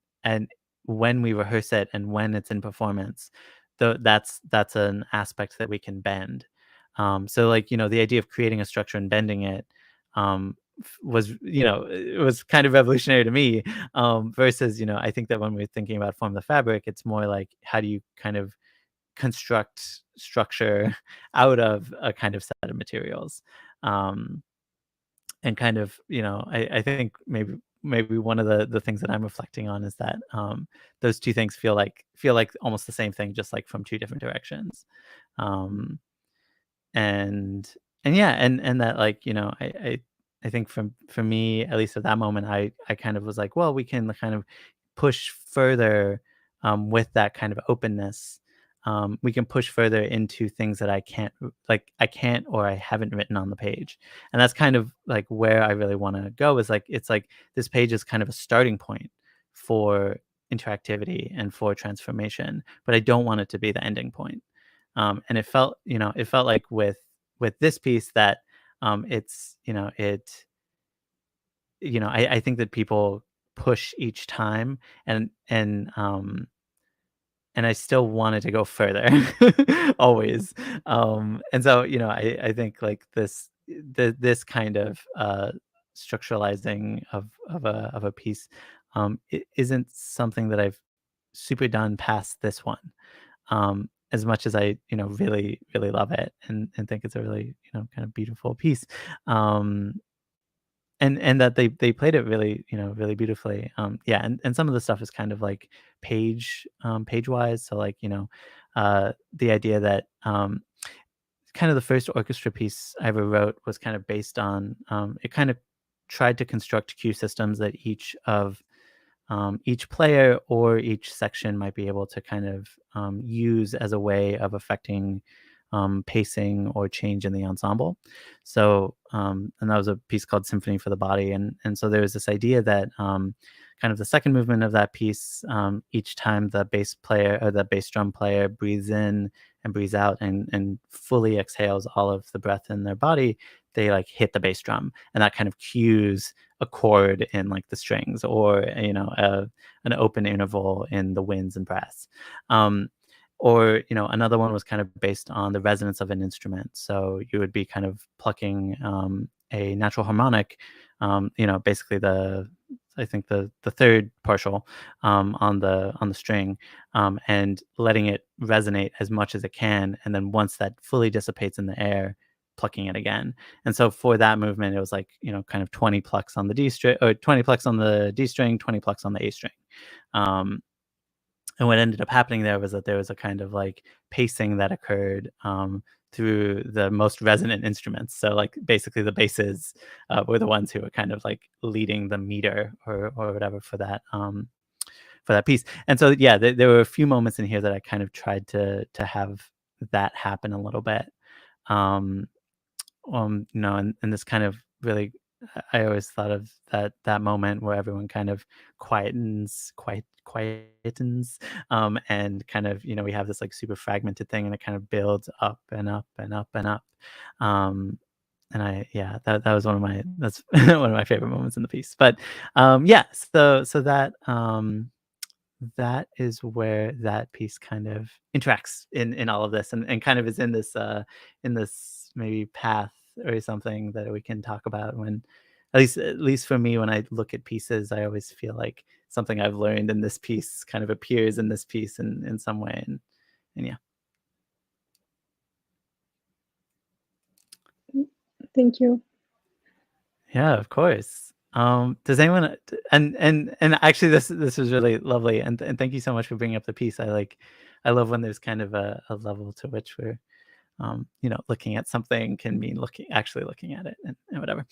when we rehearse it and when it's in performance, that's an aspect that we can bend. So like, the idea of creating a structure and bending it, was, it was kind of revolutionary to me, versus, I think that when we're thinking about Form the Fabric, it's more like, how do you kind of construct structure out of a kind of set of materials, and kind of, I think maybe one of the things that I'm reflecting on is that, those two things feel like almost the same thing, just like from two different directions. um and yeah, and that, like, I think for me, at least at that moment, I kind of was like, well, we can kind of push further, with that kind of openness. We can push further into things that I can't or I haven't written on the page. And that's kind of like where I really want to go, is like, it's like this page is kind of a starting point for interactivity and for transformation, but I don't want it to be the ending point. And it felt like with this piece that, it's, I think that people push each time, and I still wanted to go further, always. And so, I think like this kind of, structuralizing of a piece, isn't something that I've super done past this one. As much as I, really, really love it, and think it's a really, kind of beautiful piece. And that they played it really, really beautifully. Yeah, and some of the stuff is kind of like page wise. So like, the idea that, kind of the first orchestra piece I ever wrote was kind of based on, it kind of tried to construct cue systems that each player or each section might be able to kind of, use as a way of affecting, pacing or change in the ensemble. So, and that was a piece called Symphony for the Body. And so there was this idea that, kind of the second movement of that piece, each time the bass player or the bass drum player breathes in and breathes out and fully exhales all of the breath in their body, they like hit the bass drum, and that kind of cues a chord in like the strings, or an open interval in the winds and brass. Or another one was kind of based on the resonance of an instrument. So you would be kind of plucking, a natural harmonic, basically I think the third partial, on the string, and letting it resonate as much as it can, and then once that fully dissipates in the air, plucking it again. And so for that movement, it was like, kind of 20 plucks on the D string, or 20 plucks on the D string, 20 plucks on the A string. And what ended up happening there was that there was a kind of like pacing that occurred, through the most resonant instruments. So like basically the basses, were the ones who were kind of like leading the meter or whatever for that piece. And so yeah, there were a few moments in here that I kind of tried to have that happen a little bit. And this kind of really, I always thought of that moment where everyone kind of quietens, and kind of, we have this like super fragmented thing, and it kind of builds up and up and up and up. Yeah, that was that's one of my favorite moments in the piece. But yeah, so that is where that piece kind of interacts in all of this, and kind of is in this maybe path or something that we can talk about. When at least for me, when I look at pieces, I always feel like something I've learned in this piece kind of appears in this piece in some way. And yeah. Thank you. Yeah, of course. Does anyone, and actually this was really lovely, and thank you so much for bringing up the piece. I love when there's kind of a level to which we're, looking at something can mean actually looking at it and whatever.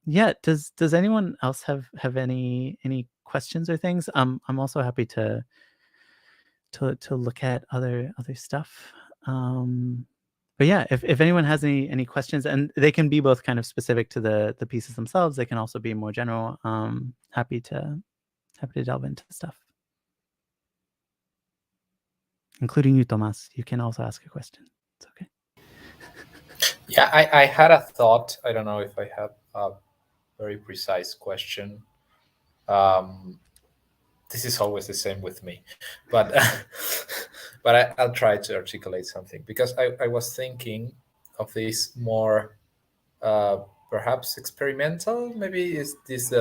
Yeah. Does anyone else have any questions or things? I'm also happy to look at other stuff. But yeah, if anyone has any questions, and they can be both kind of specific to the pieces themselves, they can also be more general. Happy to delve into stuff, including you, Tomas. You can also ask a question. It's okay. Yeah, I had a thought. I don't know if I have a very precise question. This is always the same with me, but but I'll try to articulate something, because I was thinking of this more perhaps experimental. Maybe is this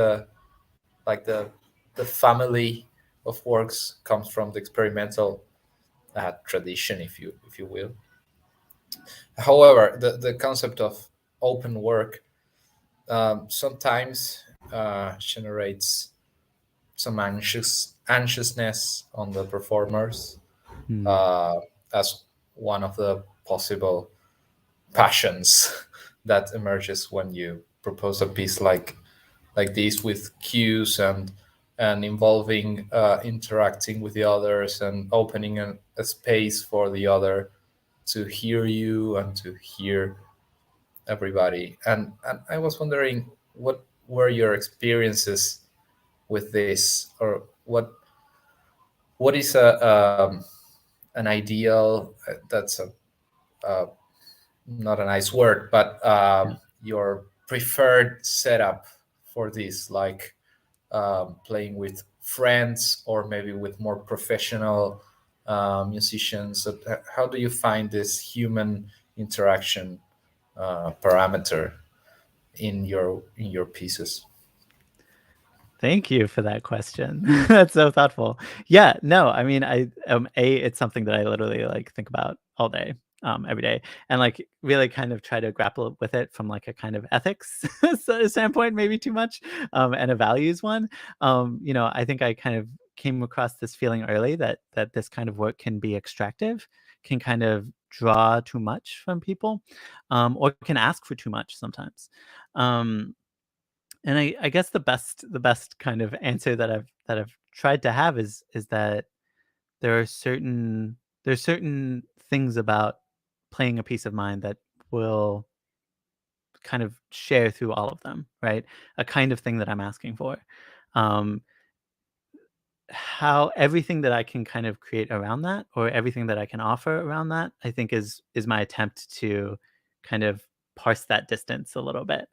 like the family of works comes from the experimental tradition, if you will. However, the concept of open work sometimes generates some anxiousness on the performers, as one of the possible passions that emerges when you propose a piece like this, with cues and involving interacting with the others and opening a space for the other to hear you and to hear everybody. And I was wondering, what were your experiences with this, or what is an ideal, that's not a nice word, but your preferred setup for this, like playing with friends or maybe with more professional musicians? So how do you find this human interaction parameter in your pieces? Thank you for that question. That's so thoughtful. Yeah, no, I mean, it's something that I literally like think about all day, every day, and like really kind of try to grapple with it from like a kind of ethics standpoint, maybe too much, and a values one. I think I kind of came across this feeling early that this kind of work can be extractive, can kind of draw too much from people, or can ask for too much sometimes. And I guess the best kind of answer that I've tried to have is that there's certain things about playing a piece of mine that will kind of share through all of them, right? A kind of thing that I'm asking for. Um, how everything that I can kind of create around that, or everything that I can offer around that, I think is my attempt to kind of parse that distance a little bit.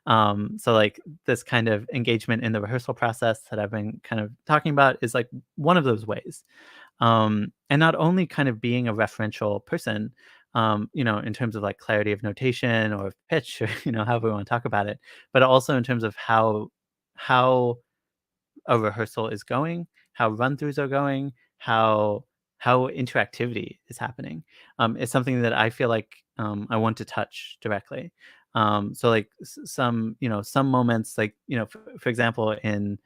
So like this kind of engagement in the rehearsal process that I've been kind of talking about is like one of those ways. And not only kind of being a referential person, in terms of like clarity of notation or pitch, or however we want to talk about it, but also in terms of how a rehearsal is going, how run-throughs are going, how interactivity is happening. It's something that I feel like I want to touch directly. So like some moments, like for example, in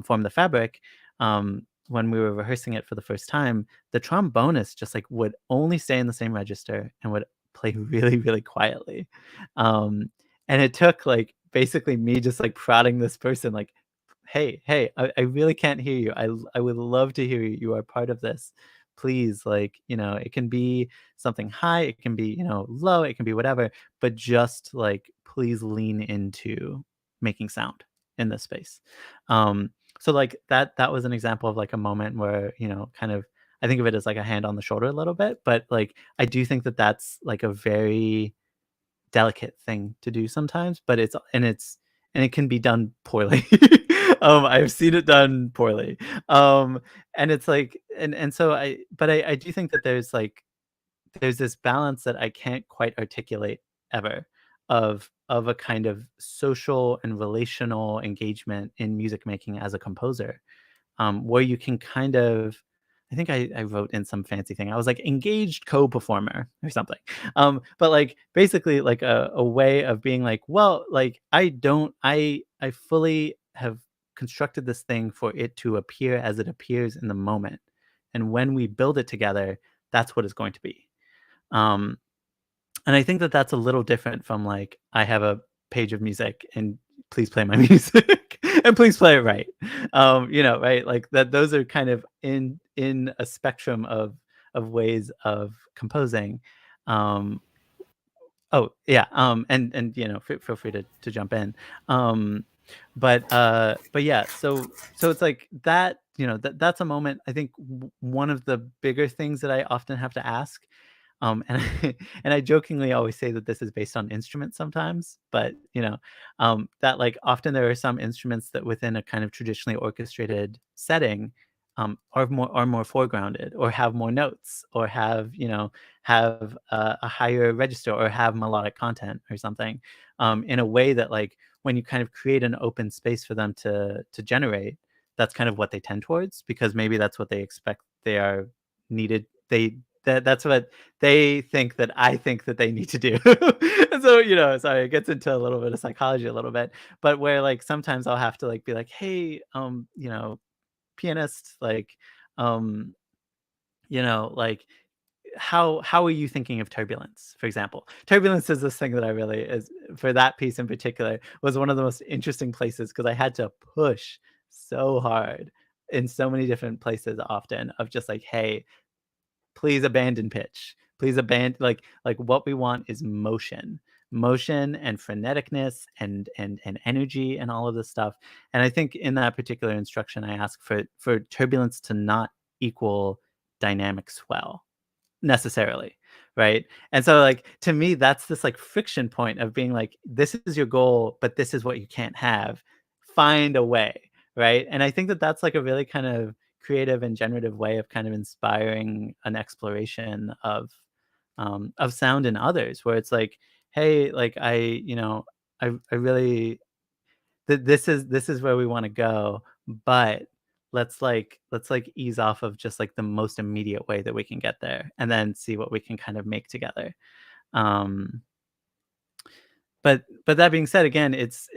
Form the Fabric, when we were rehearsing it for the first time, the trombonist just like would only stay in the same register and would play really, really quietly. And it took like basically me just like prodding this person, like, hey, I really can't hear you. I would love to hear you. You are part of this. Please, like, it can be something high, it can be, low, it can be whatever, but just like, please lean into making sound in this space. So like that was an example of like a moment where, kind of, I think of it as like a hand on the shoulder a little bit, but like, I do think that that's like a very delicate thing to do sometimes, but it can be done poorly. I've seen it done poorly. And it's like, and so I do think that there's this balance that I can't quite articulate ever, of a kind of social and relational engagement in music making as a composer, where you can kind of, I think I wrote in some fancy thing. I was like engaged co-performer or something. But like basically like a way of being like, well, like I fully have constructed this thing for it to appear as it appears in the moment. And when we build it together, that's what it's going to be. And I think that that's a little different from like, I have a page of music and please play my music and please play it right. You know, right? Like that, those are kind of in a spectrum of ways of composing. Oh yeah, and you know, feel free to jump in. But yeah, so it's like that, you know, that's a moment. I think one of the bigger things that I often have to ask, and and I jokingly always say that this is based on instruments sometimes, but you know, that like often there are some instruments that within a kind of traditionally orchestrated setting, are more foregrounded, or have more notes, or have, you know, have a higher register, or have melodic content or something, in a way that like when you kind of create an open space for them to generate, that's kind of what they tend towards, because maybe that's what they expect they are needed. That's what they think that I think that they need to do. And so, you know, sorry, it gets into a little bit of psychology a little bit, but where like sometimes I'll have to like be like, hey, you know, pianist, like, um, you know, like how are you thinking of turbulence, for example? Turbulence is this thing that I really is, for that piece in particular, was one of the most interesting places, because I had to push so hard in so many different places often of just like, hey, please abandon pitch. Please abandon, like what we want is motion and freneticness and energy and all of this stuff. And I think in that particular instruction, I ask for turbulence to not equal dynamic swell necessarily, right? And so like to me, that's this like friction point of being like, this is your goal, but this is what you can't have. Find a way, right? And I think that that's like a really kind of creative and generative way of kind of inspiring an exploration of sound in others, where it's like, hey, like you know, I really, this is where we want to go, but let's ease off of just like the most immediate way that we can get there, and then see what we can kind of make together. um but that being said, again, it's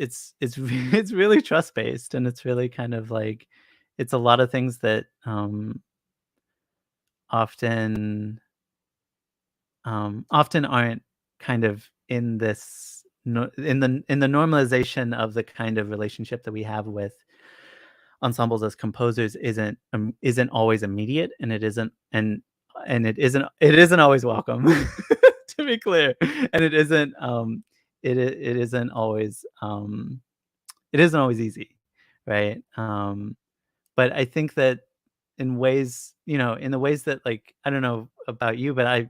really trust based, and it's really kind of like, it's a lot of things that often often aren't kind of in this in the normalization of the kind of relationship that we have with ensembles as composers, isn't always immediate, and it isn't always welcome, to be clear, and it isn't always easy, right? But I think that in ways, you know, in the ways that, like, I don't know about you, but I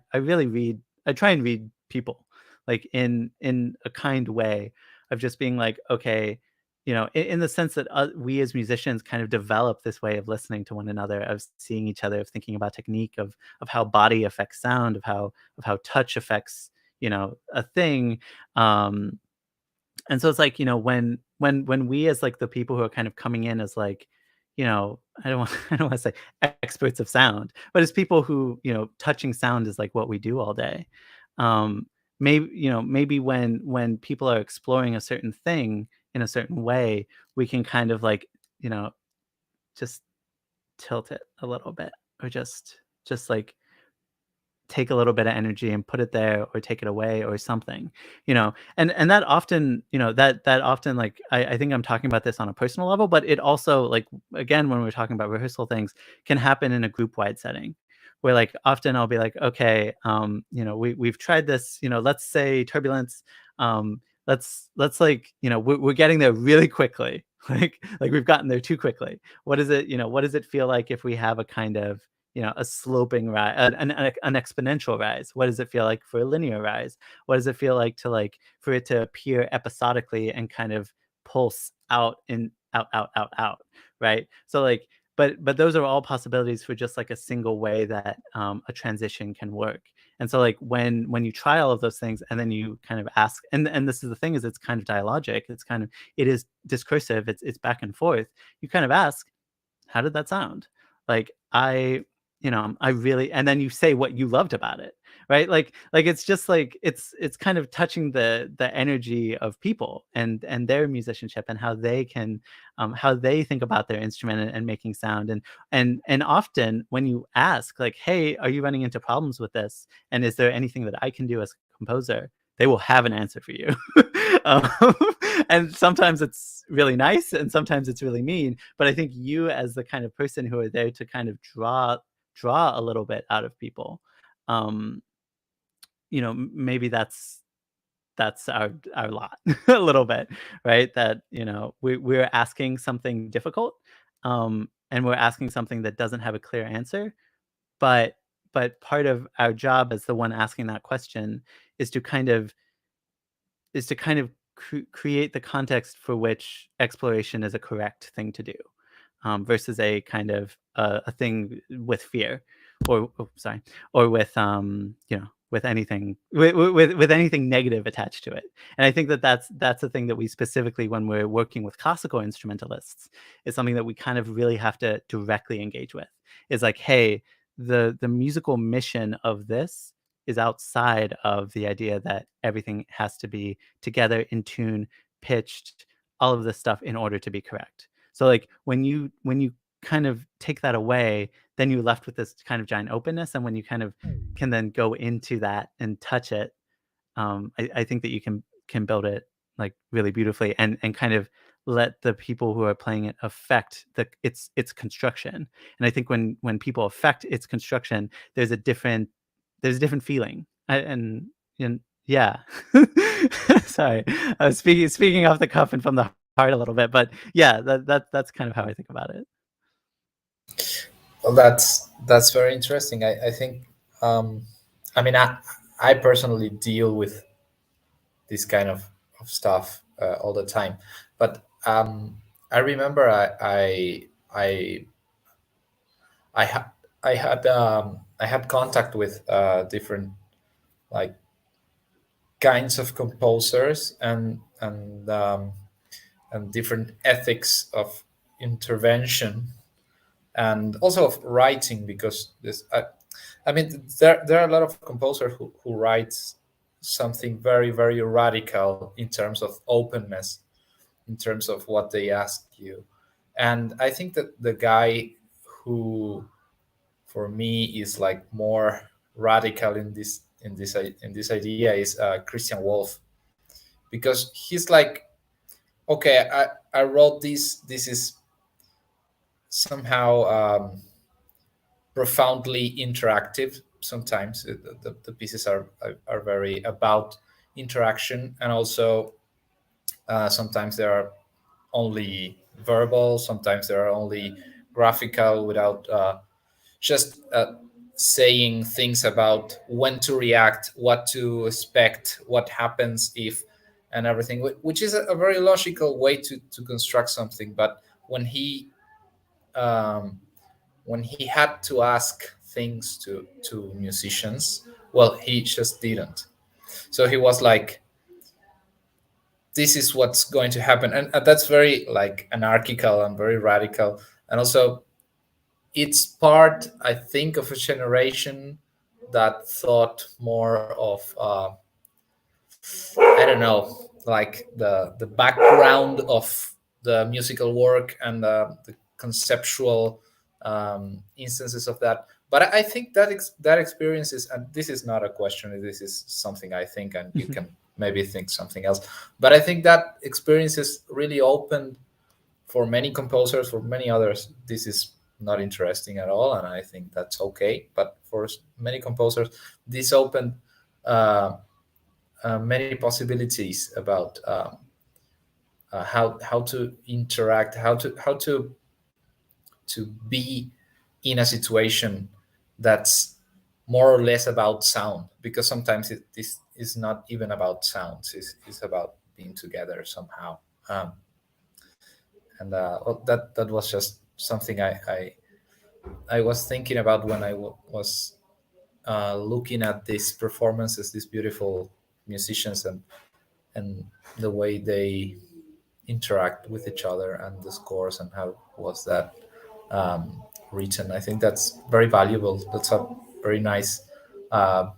try and read people, like, in a kind way of just being like, okay, you know, in the sense that we as musicians kind of develop this way of listening to one another, of seeing each other, of thinking about technique, of how body affects sound, of how touch affects, you know, a thing. Um, and so it's like, you know, when we as like the people who are kind of coming in as like, you know, I don't want to say experts of sound, but as people who, you know, touching sound is like what we do all day. Um, maybe, you know, maybe when people are exploring a certain thing in a certain way, we can kind of like, you know, just tilt it a little bit, or just like take a little bit of energy and put it there, or take it away, or something, you know. And that often, you know, that often, like, I think I'm talking about this on a personal level, but it also, like, again, when we're talking about rehearsal things, can happen in a group wide setting, where like often I'll be like, okay, you know, we've tried this, you know, let's say turbulence, let's like, you know, we're getting there really quickly, like we've gotten there too quickly. What is it, you know, what does it feel like if we have a kind of, you know, a sloping rise, an exponential rise? What does it feel like for a linear rise? What does it feel like to, like, for it to appear episodically and kind of pulse out and out, right? So like, but those are all possibilities for just like a single way that a transition can work. And so like when you try all of those things, and then you kind of ask, and this is the thing, is it's kind of dialogic, it is discursive, it's back and forth. You kind of ask, how did that sound? Like, you know, I really, and then you say what you loved about it, right? Like it's just like, it's kind of touching the energy of people and their musicianship, and how they think about their instrument, and making sound. And often when you ask like, hey, are you running into problems with this? And is there anything that I can do as a composer, they will have an answer for you. um, and sometimes it's really nice and sometimes it's really mean. But I think you, as the kind of person who are there to kind of draw a little bit out of people, maybe that's our lot a little bit, right? That we're asking something difficult, and we're asking something that doesn't have a clear answer, but part of our job as the one asking that question is to kind of create the context for which exploration is a correct thing to do, versus a kind of a thing with fear, or with anything with anything negative attached to it. And I think that's the thing that we specifically, when we're working with classical instrumentalists, is something that we kind of really have to directly engage with. Is like, hey, the musical mission of this is outside of the idea that everything has to be together, in tune, pitched, all of this stuff in order to be correct. So like when you kind of take that away, then you're left with this kind of giant openness. And when you kind of can then go into that and touch it, I think that you can build it like really beautifully, and kind of let the people who are playing it affect its construction. And I think when people affect its construction, there's a different feeling. And yeah. Sorry, I was speaking off the cuff and from the heart a little bit, but yeah, that's kind of how I think about it. Well, that's very interesting. I think, I mean, I personally deal with this kind of stuff all the time, but I remember I had I had contact with different like kinds of composers, and different ethics of intervention, and also of writing, because I mean, there are a lot of composers who write something very, very radical in terms of openness, in terms of what they ask you. And I think that the guy who, for me, is like more radical in this idea is Christian Wolff, because he's like, okay, I wrote this. This is somehow profoundly interactive. Sometimes the pieces are very about interaction, and also sometimes they are only verbal, sometimes they are only graphical, without just saying things about when to react, what to expect, what happens if, and everything, which is a very logical way to construct something. But um, when he had to ask things to musicians, well, he just didn't. So he was like, this is what's going to happen. And that's very like anarchical and very radical. And also, it's part, I think, of a generation that thought more of I don't know, like the background of the musical work, and the conceptual instances of that. But I think that that experience is, and this is not a question, this is something I think, and you can maybe think something else. But I think that experience is really open for many composers. For many others, this is not interesting at all, and I think that's okay. But for many composers, this opened many possibilities about how to interact, how to be in a situation that's more or less about sound, because sometimes this is not even about sounds. It's about being together somehow. And well, that was just something I was thinking about when I was looking at these performances, these beautiful musicians, and the way they interact with each other, and the scores, and how was that written. I think that's very valuable. That's a very nice uh,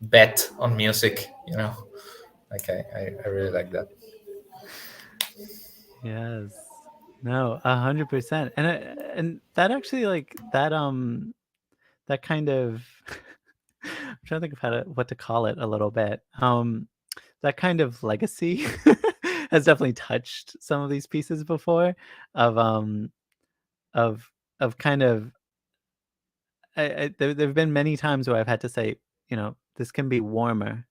bet on music. Like I really like that. Yes. No, 100%. And that actually, like that kind of trying to think of what to call it a little bit. That kind of legacy has definitely touched some of these pieces before, of of kind of, there've been many times where I've had to say, this can be warmer.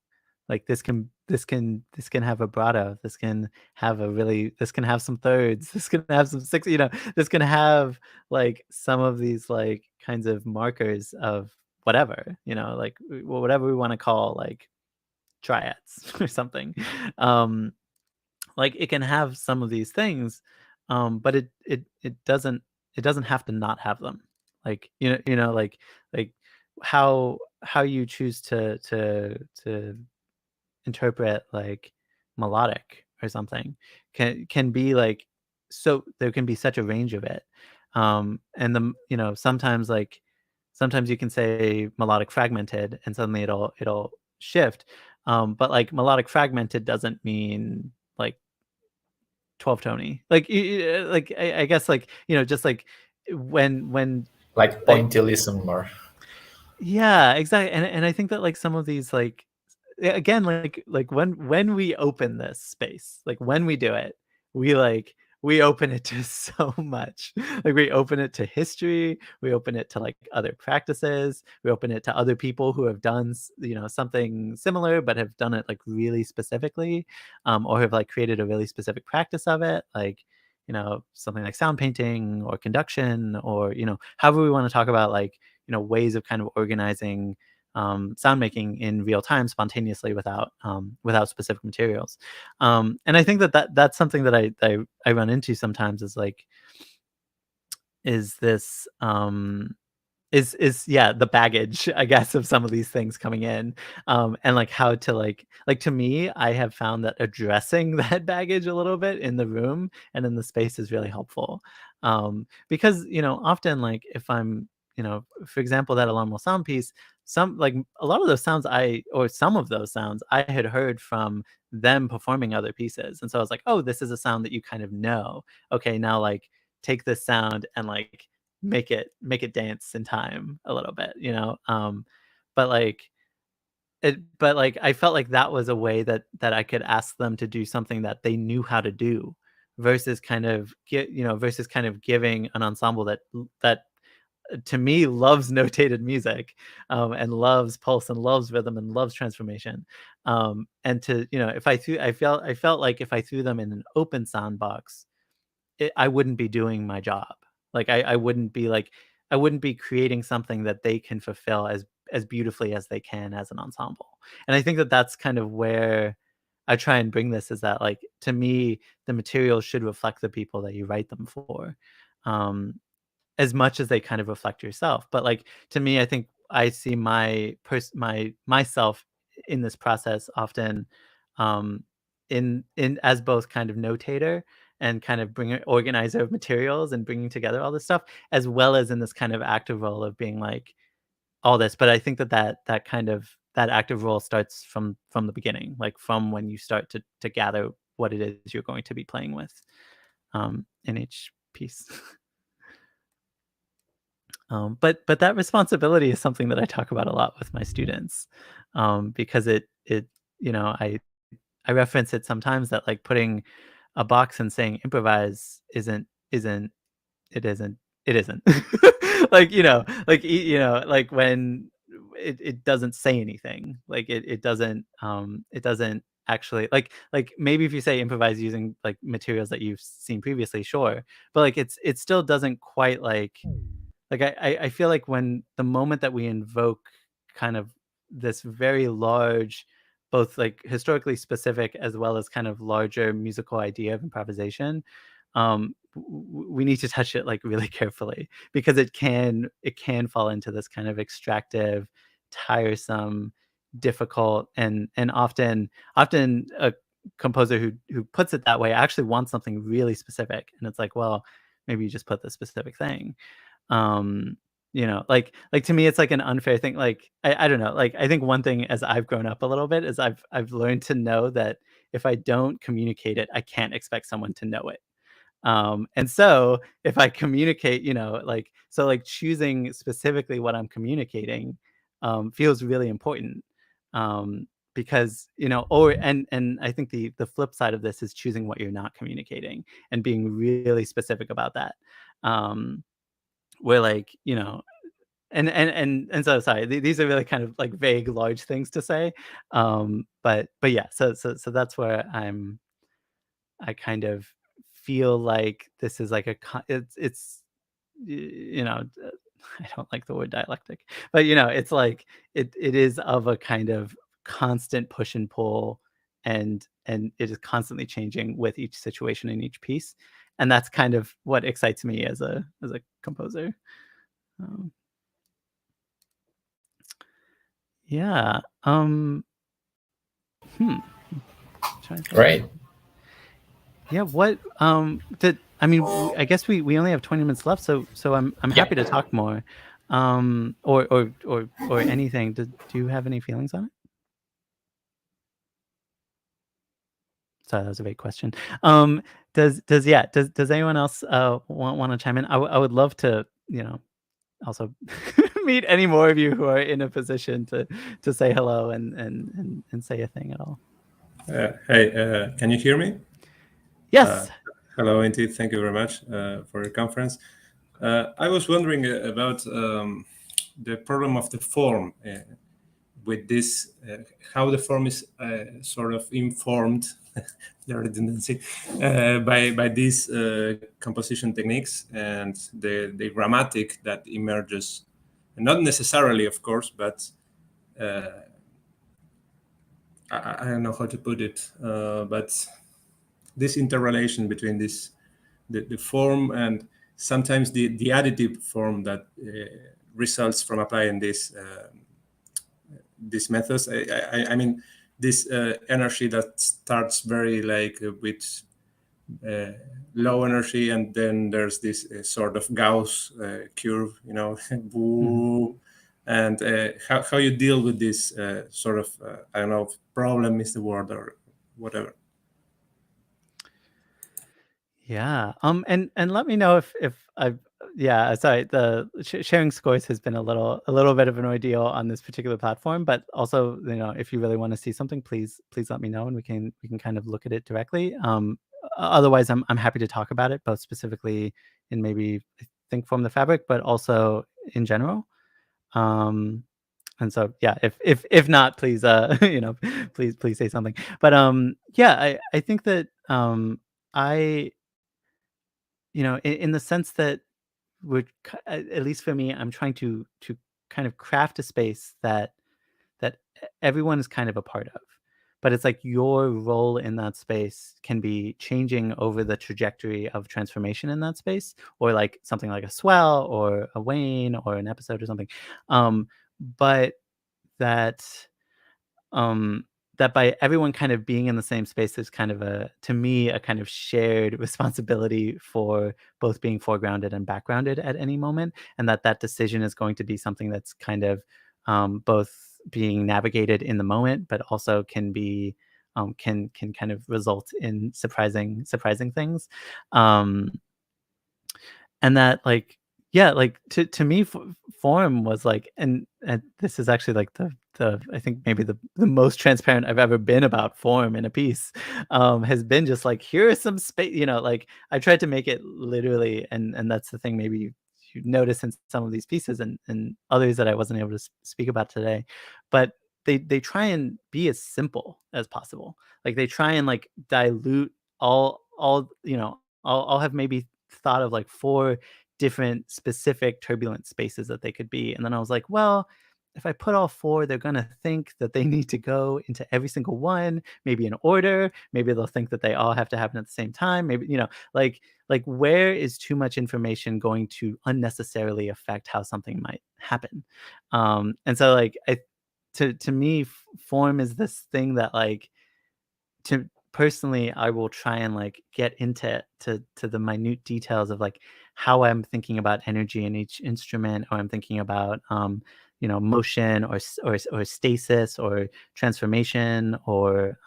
Like this can have vibrato. This can have some thirds. This can have some six. This can have like some of these like kinds of markers of whatever. Like whatever we want to call like triads or something. Like it can have some of these things, but it doesn't have to not have them. Like like how you choose to interpret like melodic or something can be like, so there can be such a range of it. And sometimes you can say melodic fragmented and suddenly it'll shift. But like melodic fragmented doesn't mean like 12 tony. Like like I guess like just like when Like pointillism or yeah, exactly. And I think that like some of these like, again, like when we open this space, like when we do it, we like we open it to so much. Like we open it to history, we open it to like other practices, we open it to other people who have done something similar but have done it like really specifically, or have like created a really specific practice of it, like something like sound painting or conduction, or however we want to talk about like ways of kind of organizing sound making in real time spontaneously without specific materials. And I think that's something that I run into sometimes, is like, is this is yeah, the baggage, I guess, of some of these things coming in, and like how to like to me, I have found that addressing that baggage a little bit in the room and in the space is really helpful. Because often, like if I'm for example, that alarm will sound piece, some like a lot of those sounds some of those sounds I had heard from them performing other pieces, and so I was like, oh, this is a sound that you kind of know. Okay, now like take this sound and like make it dance in time a little bit, but like I felt like that was a way that I could ask them to do something that they knew how to do, versus kind of versus kind of giving an ensemble that to me loves notated music, and loves pulse and loves rhythm and loves transformation, and to if I felt like if I threw them in an open sound box, I wouldn't be doing my job. Like I wouldn't be like, I wouldn't be creating something that they can fulfill as beautifully as they can as an ensemble. And I think that that's kind of where I try and bring this, is that like to me the materials should reflect the people that you write them for. Um, as much as they kind of reflect yourself. But like to me, I think I see myself in this process often, um, in as both kind of notator and kind of organizer of materials and bringing together all this stuff, as well as in this kind of active role of being like all this. But I think that kind of that active role starts from the beginning, like from when you start to gather what it is you're going to be playing with, in each piece. But that responsibility is something that I talk about a lot with my students, because it I reference it sometimes, that like putting a box and saying improvise isn't it isn't it isn't like like when it doesn't say anything, like it doesn't actually like maybe if you say improvise using like materials that you've seen previously, sure, but like it still doesn't quite like I feel like when the moment that we invoke kind of this very large, both like historically specific as well as kind of larger musical idea of improvisation, we need to touch it like really carefully, because it can fall into this kind of extractive, tiresome, difficult, and often a composer who puts it that way actually wants something really specific, and it's like, well, maybe you just put the specific thing. um like to me it's like an unfair thing. Like I don't know, like I think one thing as I've grown up a little bit is I've learned to know that if I don't communicate it, I can't expect someone to know it. And so if I communicate, like, so like choosing specifically what I'm communicating, feels really important. Because, and I think the flip side of this is choosing what you're not communicating and being really specific about that. Where like, and so sorry, these are really kind of like vague, large things to say. But yeah, so that's where I kind of feel like this is like it's I don't like the word dialectic, but it's like it is of a kind of constant push and pull, and it is constantly changing with each situation in each piece, and that's kind of what excites me as a composer. Yeah. Right. Yeah. What? I mean, I guess we only have 20 minutes left, so I'm happy to talk more, or anything. Do you have any feelings on it? Sorry, that was a vague question. Does anyone else want to chime in? I would love to, also meet any more of you who are in a position to say hello and say a thing at all. Hey, can you hear me? Yes. Hello, INTI. Thank you very much for your conference. I was wondering about the problem of the form with this, how the form is sort of informed, the redundancy, by these composition techniques and the grammatic that emerges, not necessarily, of course, but I don't know how to put it, but this interrelation between the form and sometimes the additive form that results from applying these methods. I mean, this energy that starts very like with low energy, and then there's this sort of Gauss curve, boom. And how you deal with this sort of, I don't know, problem is the word or whatever. Yeah. And let me know if I've sorry, the sharing scores has been a little bit of an ordeal on this particular platform, but also, if you really want to see something, please let me know and we can kind of look at it directly. Otherwise I'm happy to talk about it, both specifically in maybe I think Form the Fabric, but also in general. And so, yeah, if not, please, please say something. But yeah, I think that in the sense that at least for me, I'm trying to kind of craft a space that everyone is kind of a part of, but it's like your role in that space can be changing over the trajectory of transformation in that space, or like something like a swell or a wane or an episode or something. But that that by everyone kind of being in the same space, there's kind of to me, a kind of shared responsibility for both being foregrounded and backgrounded at any moment, and that decision is going to be something that's kind of both being navigated in the moment, but also can be can kind of result in surprising things. And that, like, yeah, like to me, form was like, and this is actually like the I think maybe the most transparent I've ever been about form in a piece, has been just like, here is some space, like I tried to make it literally, and that's the thing maybe you notice in some of these pieces and others that I wasn't able to speak about today, but they try and be as simple as possible. Like they try and like dilute all I'll have maybe thought of like 4 different specific turbulent spaces that they could be. And then I was like, well, if I put all 4, they're going to think that they need to go into every single one, maybe in order. Maybe they'll think that they all have to happen at the same time. Maybe, like where is too much information going to unnecessarily affect how something might happen? And so like, to me, form is this thing that like, personally, I will try and like get into the minute details of like how I'm thinking about energy in each instrument, or I'm thinking about motion or stasis or transformation, or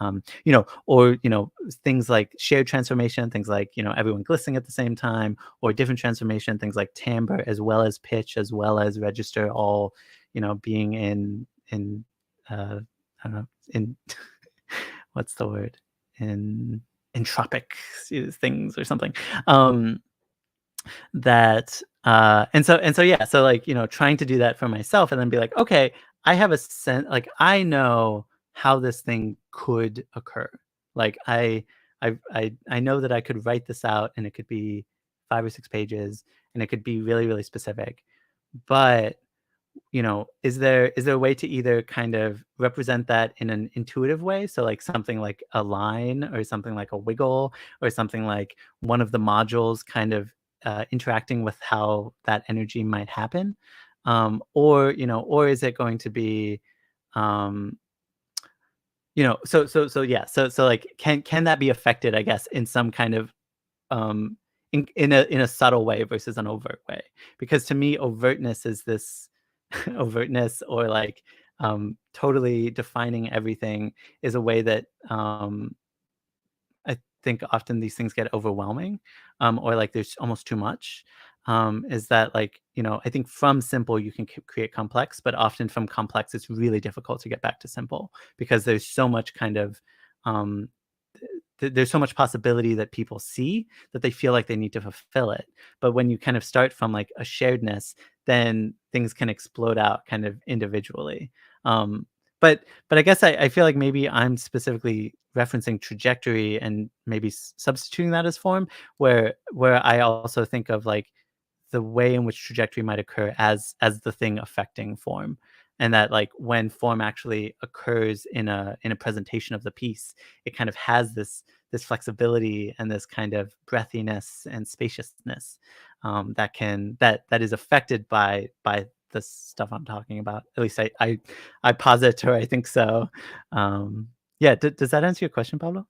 things like shared transformation, things like everyone glistening at the same time, or different transformation, things like timbre as well as pitch as well as register, all being in I don't know, in what's the word, in entropic things or something. That and so yeah, so like trying to do that for myself, and then be like, okay, I have a sense, like I know how this thing could occur. Like I know that I could write this out, and it could be 5 or 6 pages, and it could be really, really specific. But is there a way to either kind of represent that in an intuitive way? So like something like a line, or something like a wiggle, or something like one of the modules kind of interacting with how that energy might happen, or is it going to be, so like can that be affected, I guess, in some kind of in a subtle way versus an overt way? Because to me, overtness is this overtness, or like totally defining everything, is a way that I think often these things get overwhelming, or like there's almost too much. Is that like, I think from simple you can create complex, but often from complex it's really difficult to get back to simple, because there's so much kind of there's so much possibility that people see that they feel like they need to fulfill it. But when you kind of start from like a sharedness, then things can explode out kind of individually. But I guess I feel like maybe I'm specifically referencing trajectory, and maybe substituting that as form, where I also think of like the way in which trajectory might occur as the thing affecting form. And that like when form actually occurs in a presentation of the piece, it kind of has this flexibility and this kind of breathiness and spaciousness, that is affected by the stuff I'm talking about. At least I posit, or I think so. Yeah, does that answer your question, Pablo?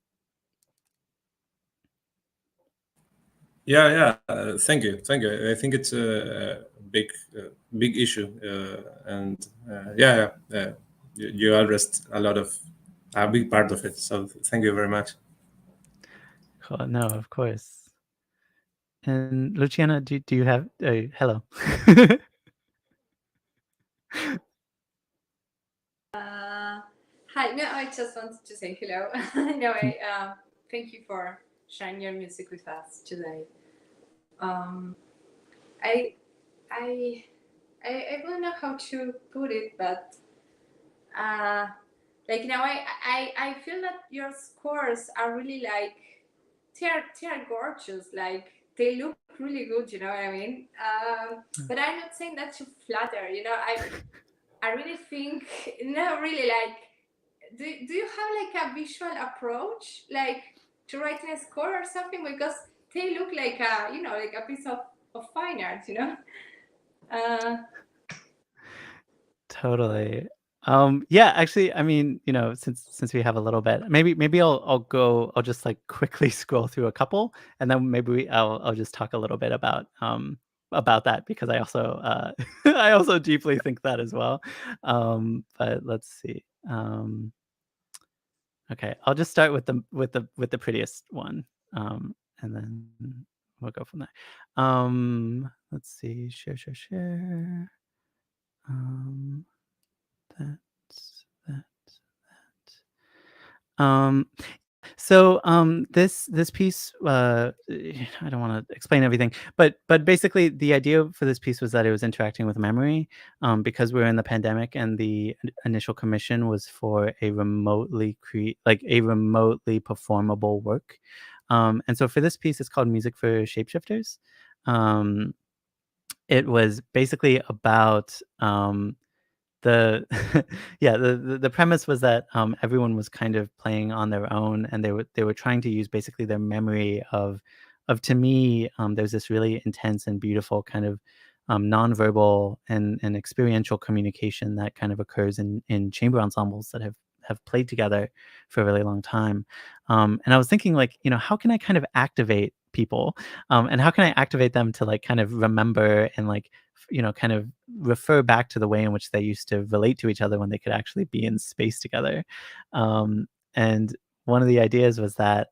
Yeah. Thank you. I think it's a big issue, and you addressed a big part of it. So thank you very much. Cool. No, of course. And Luciana, do you have hello? Hi. No, I just wanted to say hello. No, thank you for sharing your music with us today. I don't know how to put it, but like now I feel that your scores are really like they're gorgeous. Like they look really good. You know what I mean? But I'm not saying that to flatter. I really think no, really like. Do you have like a visual approach, like to writing a score or something? Because they look like like a piece of fine art, Totally. Yeah, actually, I mean, since we have a little bit, maybe I'll just like quickly scroll through a couple, and then maybe I'll just talk a little bit about that, because I also I also deeply think that as well. But let's see. Okay, I'll just start with the prettiest one, and then we'll go from there. Let's see. Share. That's that. So this piece, I don't want to explain everything, but basically the idea for this piece was that it was interacting with memory, because we were in the pandemic, and the initial commission was for a remotely performable work. And so for this piece, it's called Music for Shapeshifters. It was basically about the the premise was that everyone was kind of playing on their own, and they were trying to use basically their memory of to me, there's this really intense and beautiful kind of nonverbal and experiential communication that kind of occurs in chamber ensembles that have played together for a really long time. And I was thinking, like, how can I kind of activate people, and how can I activate them to like kind of remember and like kind of refer back to the way in which they used to relate to each other when they could actually be in space together. And one of the ideas was that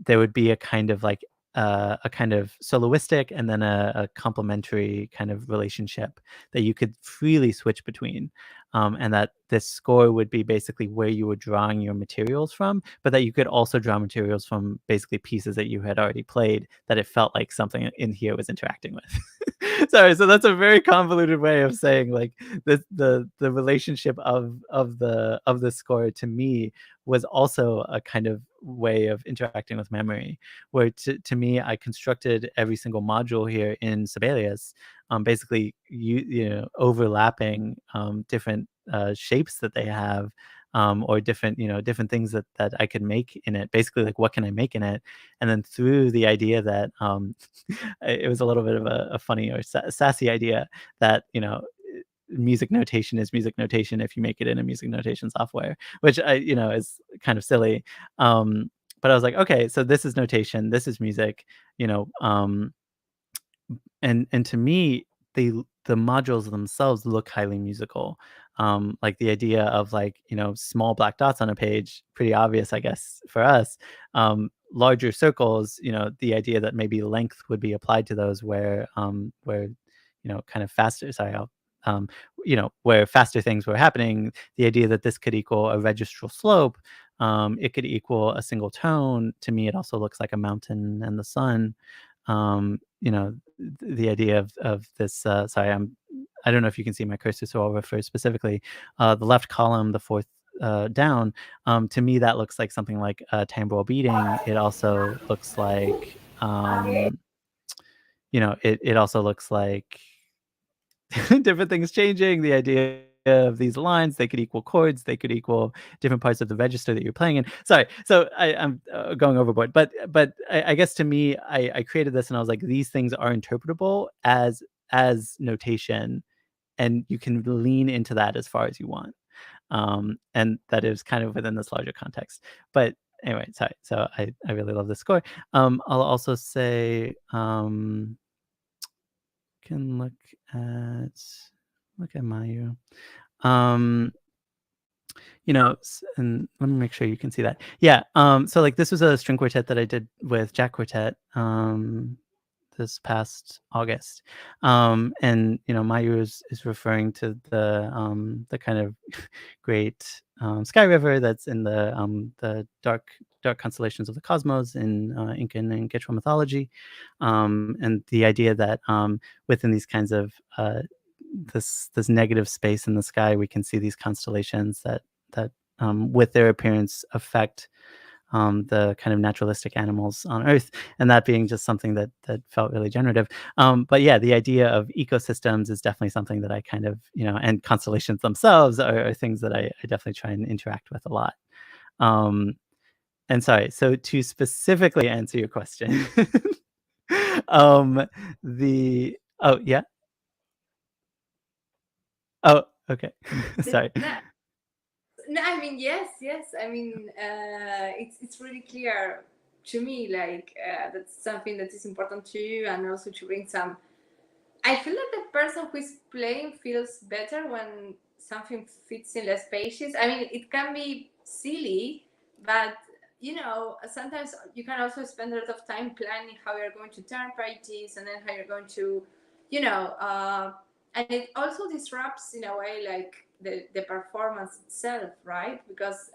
there would be a kind of like a kind of soloistic and then a complementary kind of relationship that you could freely switch between, and that this score would be basically where you were drawing your materials from, but that you could also draw materials from basically pieces that you had already played, that it felt like something in here was interacting with. Sorry, so that's a very convoluted way of saying like the relationship of the score to me was also a kind of way of interacting with memory, where to me, I constructed every single module here in Sibelius, basically overlapping different shapes that they have, or different different things that I could make in it. Basically, like what can I make in it? And then through the idea that it was a little bit of a funny or sassy idea that music notation is music notation if you make it in a music notation software, which is kind of silly. But I was like, okay, so this is notation, this is music, and to me, the modules themselves look highly musical. Like the idea of like small black dots on a page, pretty obvious, I guess, for us. Larger circles, the idea that maybe length would be applied to those, where kind of faster. Sorry, where faster things were happening. The idea that this could equal a registral slope, it could equal a single tone. To me, it also looks like a mountain and the sun. The idea of this. Sorry, I don't know if you can see my cursor, so I'll refer specifically. The left column, the fourth down. To me, that looks like something like a tamboural beating. It also looks like, it also looks like different things changing. The idea of these lines, they could equal chords, they could equal different parts of the register that you're playing in. Sorry, so I'm going overboard, but I guess to me, I created this and I was like, these things are interpretable as notation, and you can lean into that as far as you want, and that is kind of within this larger context. But anyway, sorry. So I really love this score. I'll also say, can look at Mayu. And let me make sure you can see that. Yeah. So like this was a string quartet that I did with Jack Quartet this past August. And Mayu is referring to the kind of great sky river that's in the dark constellations of the cosmos in Incan and Quechua mythology, and the idea that within these kinds of this negative space in the sky, we can see these constellations that with their appearance affect the kind of naturalistic animals on Earth, and that being just something that felt really generative. But yeah, the idea of ecosystems is definitely something that I kind of, and constellations themselves are things that I definitely try and interact with a lot. And sorry, so to specifically answer your question, oh yeah. Oh, okay. Sorry. No, I mean, yes. I mean, it's really clear to me, like that's something that is important to you, and also to bring some. I feel that the person who is playing feels better when something fits in less pages. I mean, it can be silly, but sometimes you can also spend a lot of time planning how you're going to turn pages, and then how you're going to, and it also disrupts in a way like the performance itself, right? Because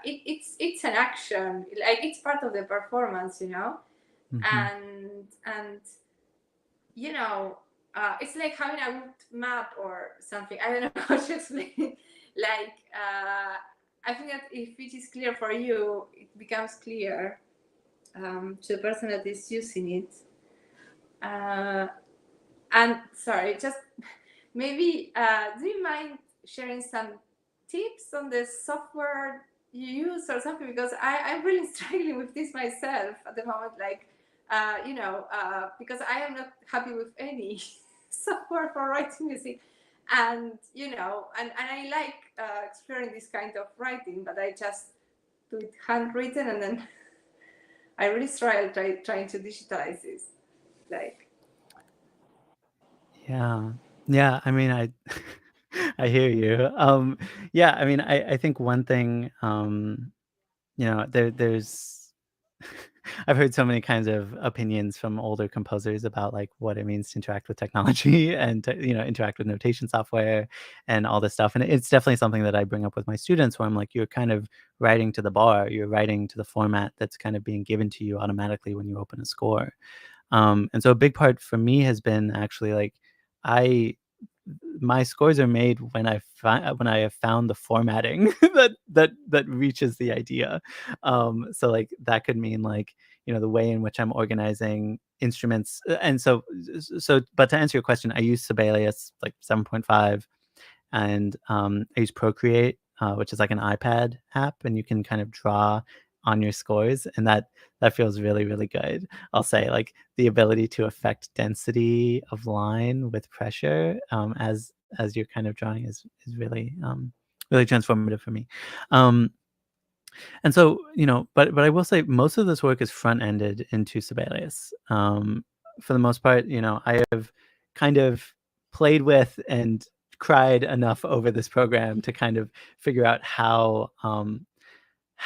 it's an action, like it's part of the performance, Mhm. and it's like having a route map or something. I don't know how to explain it. Like I think that if it is clear for you, it becomes clear to the person that is using it. And sorry, just maybe do you mind sharing some tips on the software you use or something? Because I'm really struggling with this myself at the moment, like because I am not happy with any software for writing music, and and I like exploring this kind of writing, but I just do it handwritten, and then I really struggle trying to digitalize this. Like, yeah. I mean, I I hear you. Yeah. I mean, I think one thing, there's I've heard so many kinds of opinions from older composers about like what it means to interact with technology and to, interact with notation software and all this stuff. And it's definitely something that I bring up with my students where I'm like, you're kind of writing to the bar, you're writing to the format that's kind of being given to you automatically when you open a score. And so a big part for me has been actually like my scores are made when I have found the formatting that reaches the idea. So like that could mean like the way in which I'm organizing instruments, and so. But to answer your question, I use Sibelius like 7.5, and I use Procreate, which is like an iPad app, and you can kind of draw on your scores, and that feels really, really good. I'll say like the ability to affect density of line with pressure as you're kind of drawing is really really transformative for me. And so, but I will say most of this work is front-ended into Sibelius. For the most part, I have kind of played with and cried enough over this program to kind of figure out how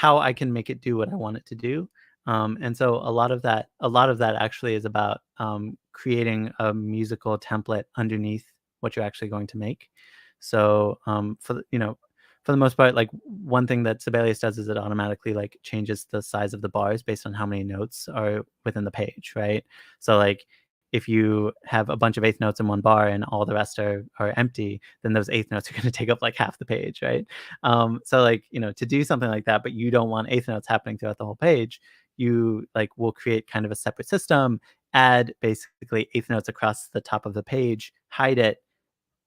I can make it do what I want it to do. And so a lot of that actually is about creating a musical template underneath what you're actually going to make. So for the most part, like one thing that Sibelius does is it automatically like changes the size of the bars based on how many notes are within the page, right? So like if you have a bunch of eighth notes in one bar and all the rest are empty, then those eighth notes are going to take up like half the page, right? So like, to do something like that, but you don't want eighth notes happening throughout the whole page, you like will create kind of a separate system, add basically eighth notes across the top of the page, hide it,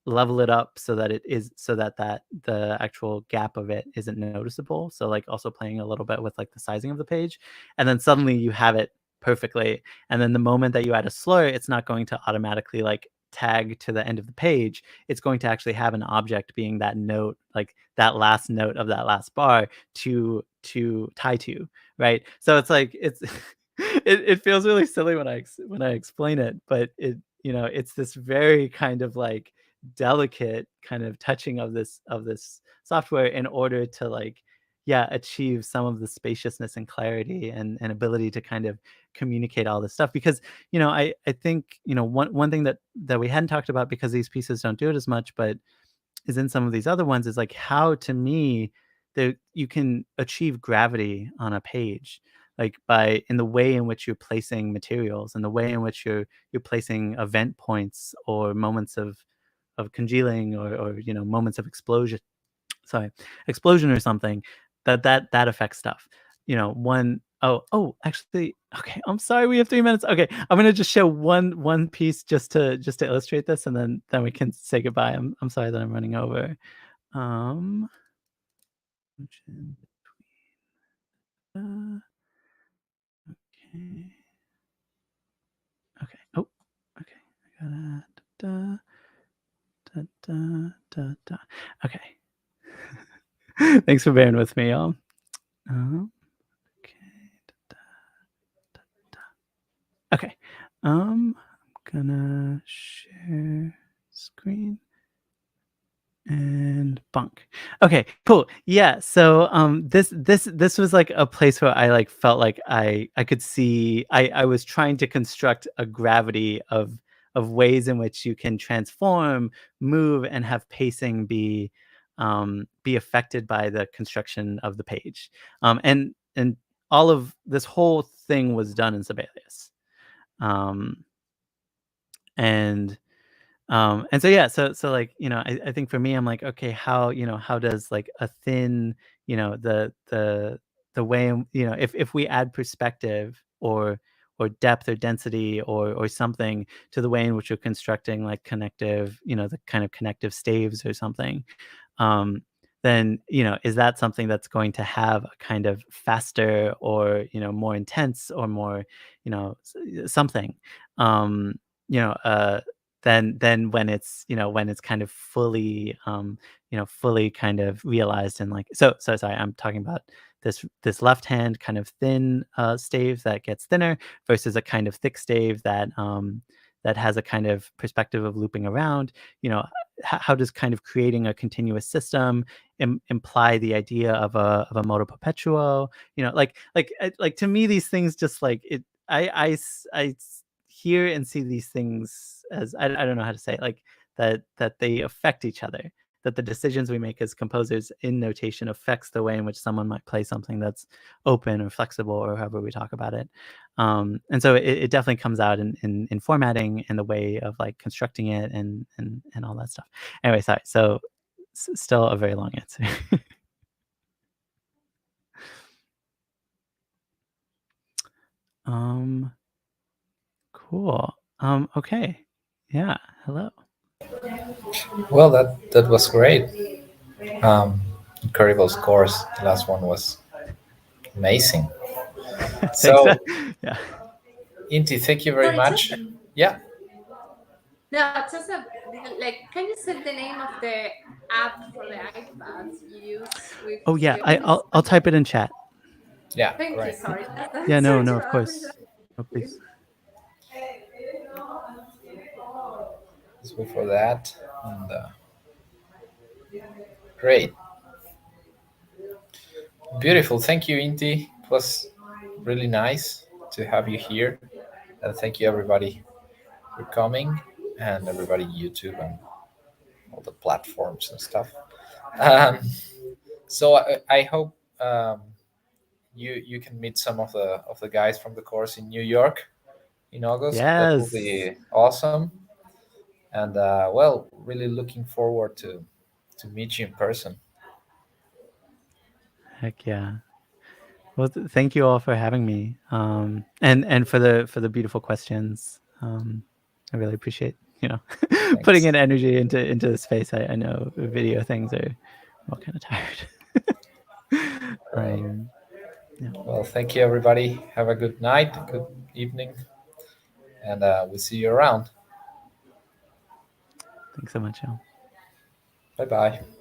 level it up so that the actual gap of it isn't noticeable. So like also playing a little bit with like the sizing of the page, and then suddenly you have it perfectly. And then the moment that you add a slur, it's not going to automatically like tag to the end of the page. It's going to actually have an object being that note, like that last note of that last bar to tie to, right? So it's like it feels really silly when I explain it, but it's this very kind of like delicate kind of touching of this software in order to like achieve some of the spaciousness and clarity and ability to kind of communicate all this stuff. Because I think one thing that we hadn't talked about, because these pieces don't do it as much, but is in some of these other ones, is like how, to me, you can achieve gravity on a page, like in the way in which you're placing materials and the way in which you're placing event points or moments of congealing or moments of explosion or something that affects stuff. Actually, okay, I'm sorry, we have 3 minutes. Okay, I'm gonna just show one piece just to illustrate this, and then we can say goodbye. I'm sorry that I'm running over. Okay. Oh, okay. I gotta Okay. Thanks for bearing with me, y'all. Okay. I'm gonna share screen and bunk. Okay, cool. Yeah. So this was like a place where I like felt like I could see I was trying to construct a gravity of ways in which you can transform, move, and have pacing be affected by the construction of the page. And all of this whole thing was done in Sibelius. And so so like I think for me, I'm like, okay, how does like a thin the way if we add perspective or depth or density or something to the way in which you're constructing like connective, the kind of connective staves or something, then is that something that's going to have a kind of faster or more intense or more something than when it's kind of fully fully kind of realized and like so sorry, I'm talking about this left hand kind of thin stave that gets thinner versus a kind of thick stave that that has a kind of perspective of looping around. How does kind of creating a continuous system imply the idea of a modo perpetuo? Like to me, these things just like it. I hear and see these things as I don't know how to say it, like that they affect each other. That the decisions we make as composers in notation affects the way in which someone might play something that's open or flexible or however we talk about it. And so it definitely comes out in formatting and the way of like constructing it and all that stuff. Anyway, sorry. So still a very long answer. Cool. Okay. Yeah. Hello. Well, that was great. Incredible scores. The last one was amazing. So, yeah. Inti, thank you very much. Yeah. No, just like, can you say the name of the app for the iPad you use with? Oh yeah, I'll type it in chat. Yeah. Thank great. you. Sorry. Yeah. No. Of course. Oh, please. Let's go for that. And, great. Beautiful. Thank you, Inti. It was really nice to have you here. And thank you, everybody, for coming, and everybody YouTube and all the platforms and stuff. So I hope you can meet some of the guys from the course in New York in August. That will Yes. be awesome. And well, really looking forward to meet you in person. Heck yeah. Well, thank you all for having me, and for the beautiful questions. I really appreciate putting in energy into the space. I know video things are all kind of tired. Yeah. Well, thank you, everybody. Have a good night, good evening, and we'll see you around. Thanks so much, Al. Bye-bye.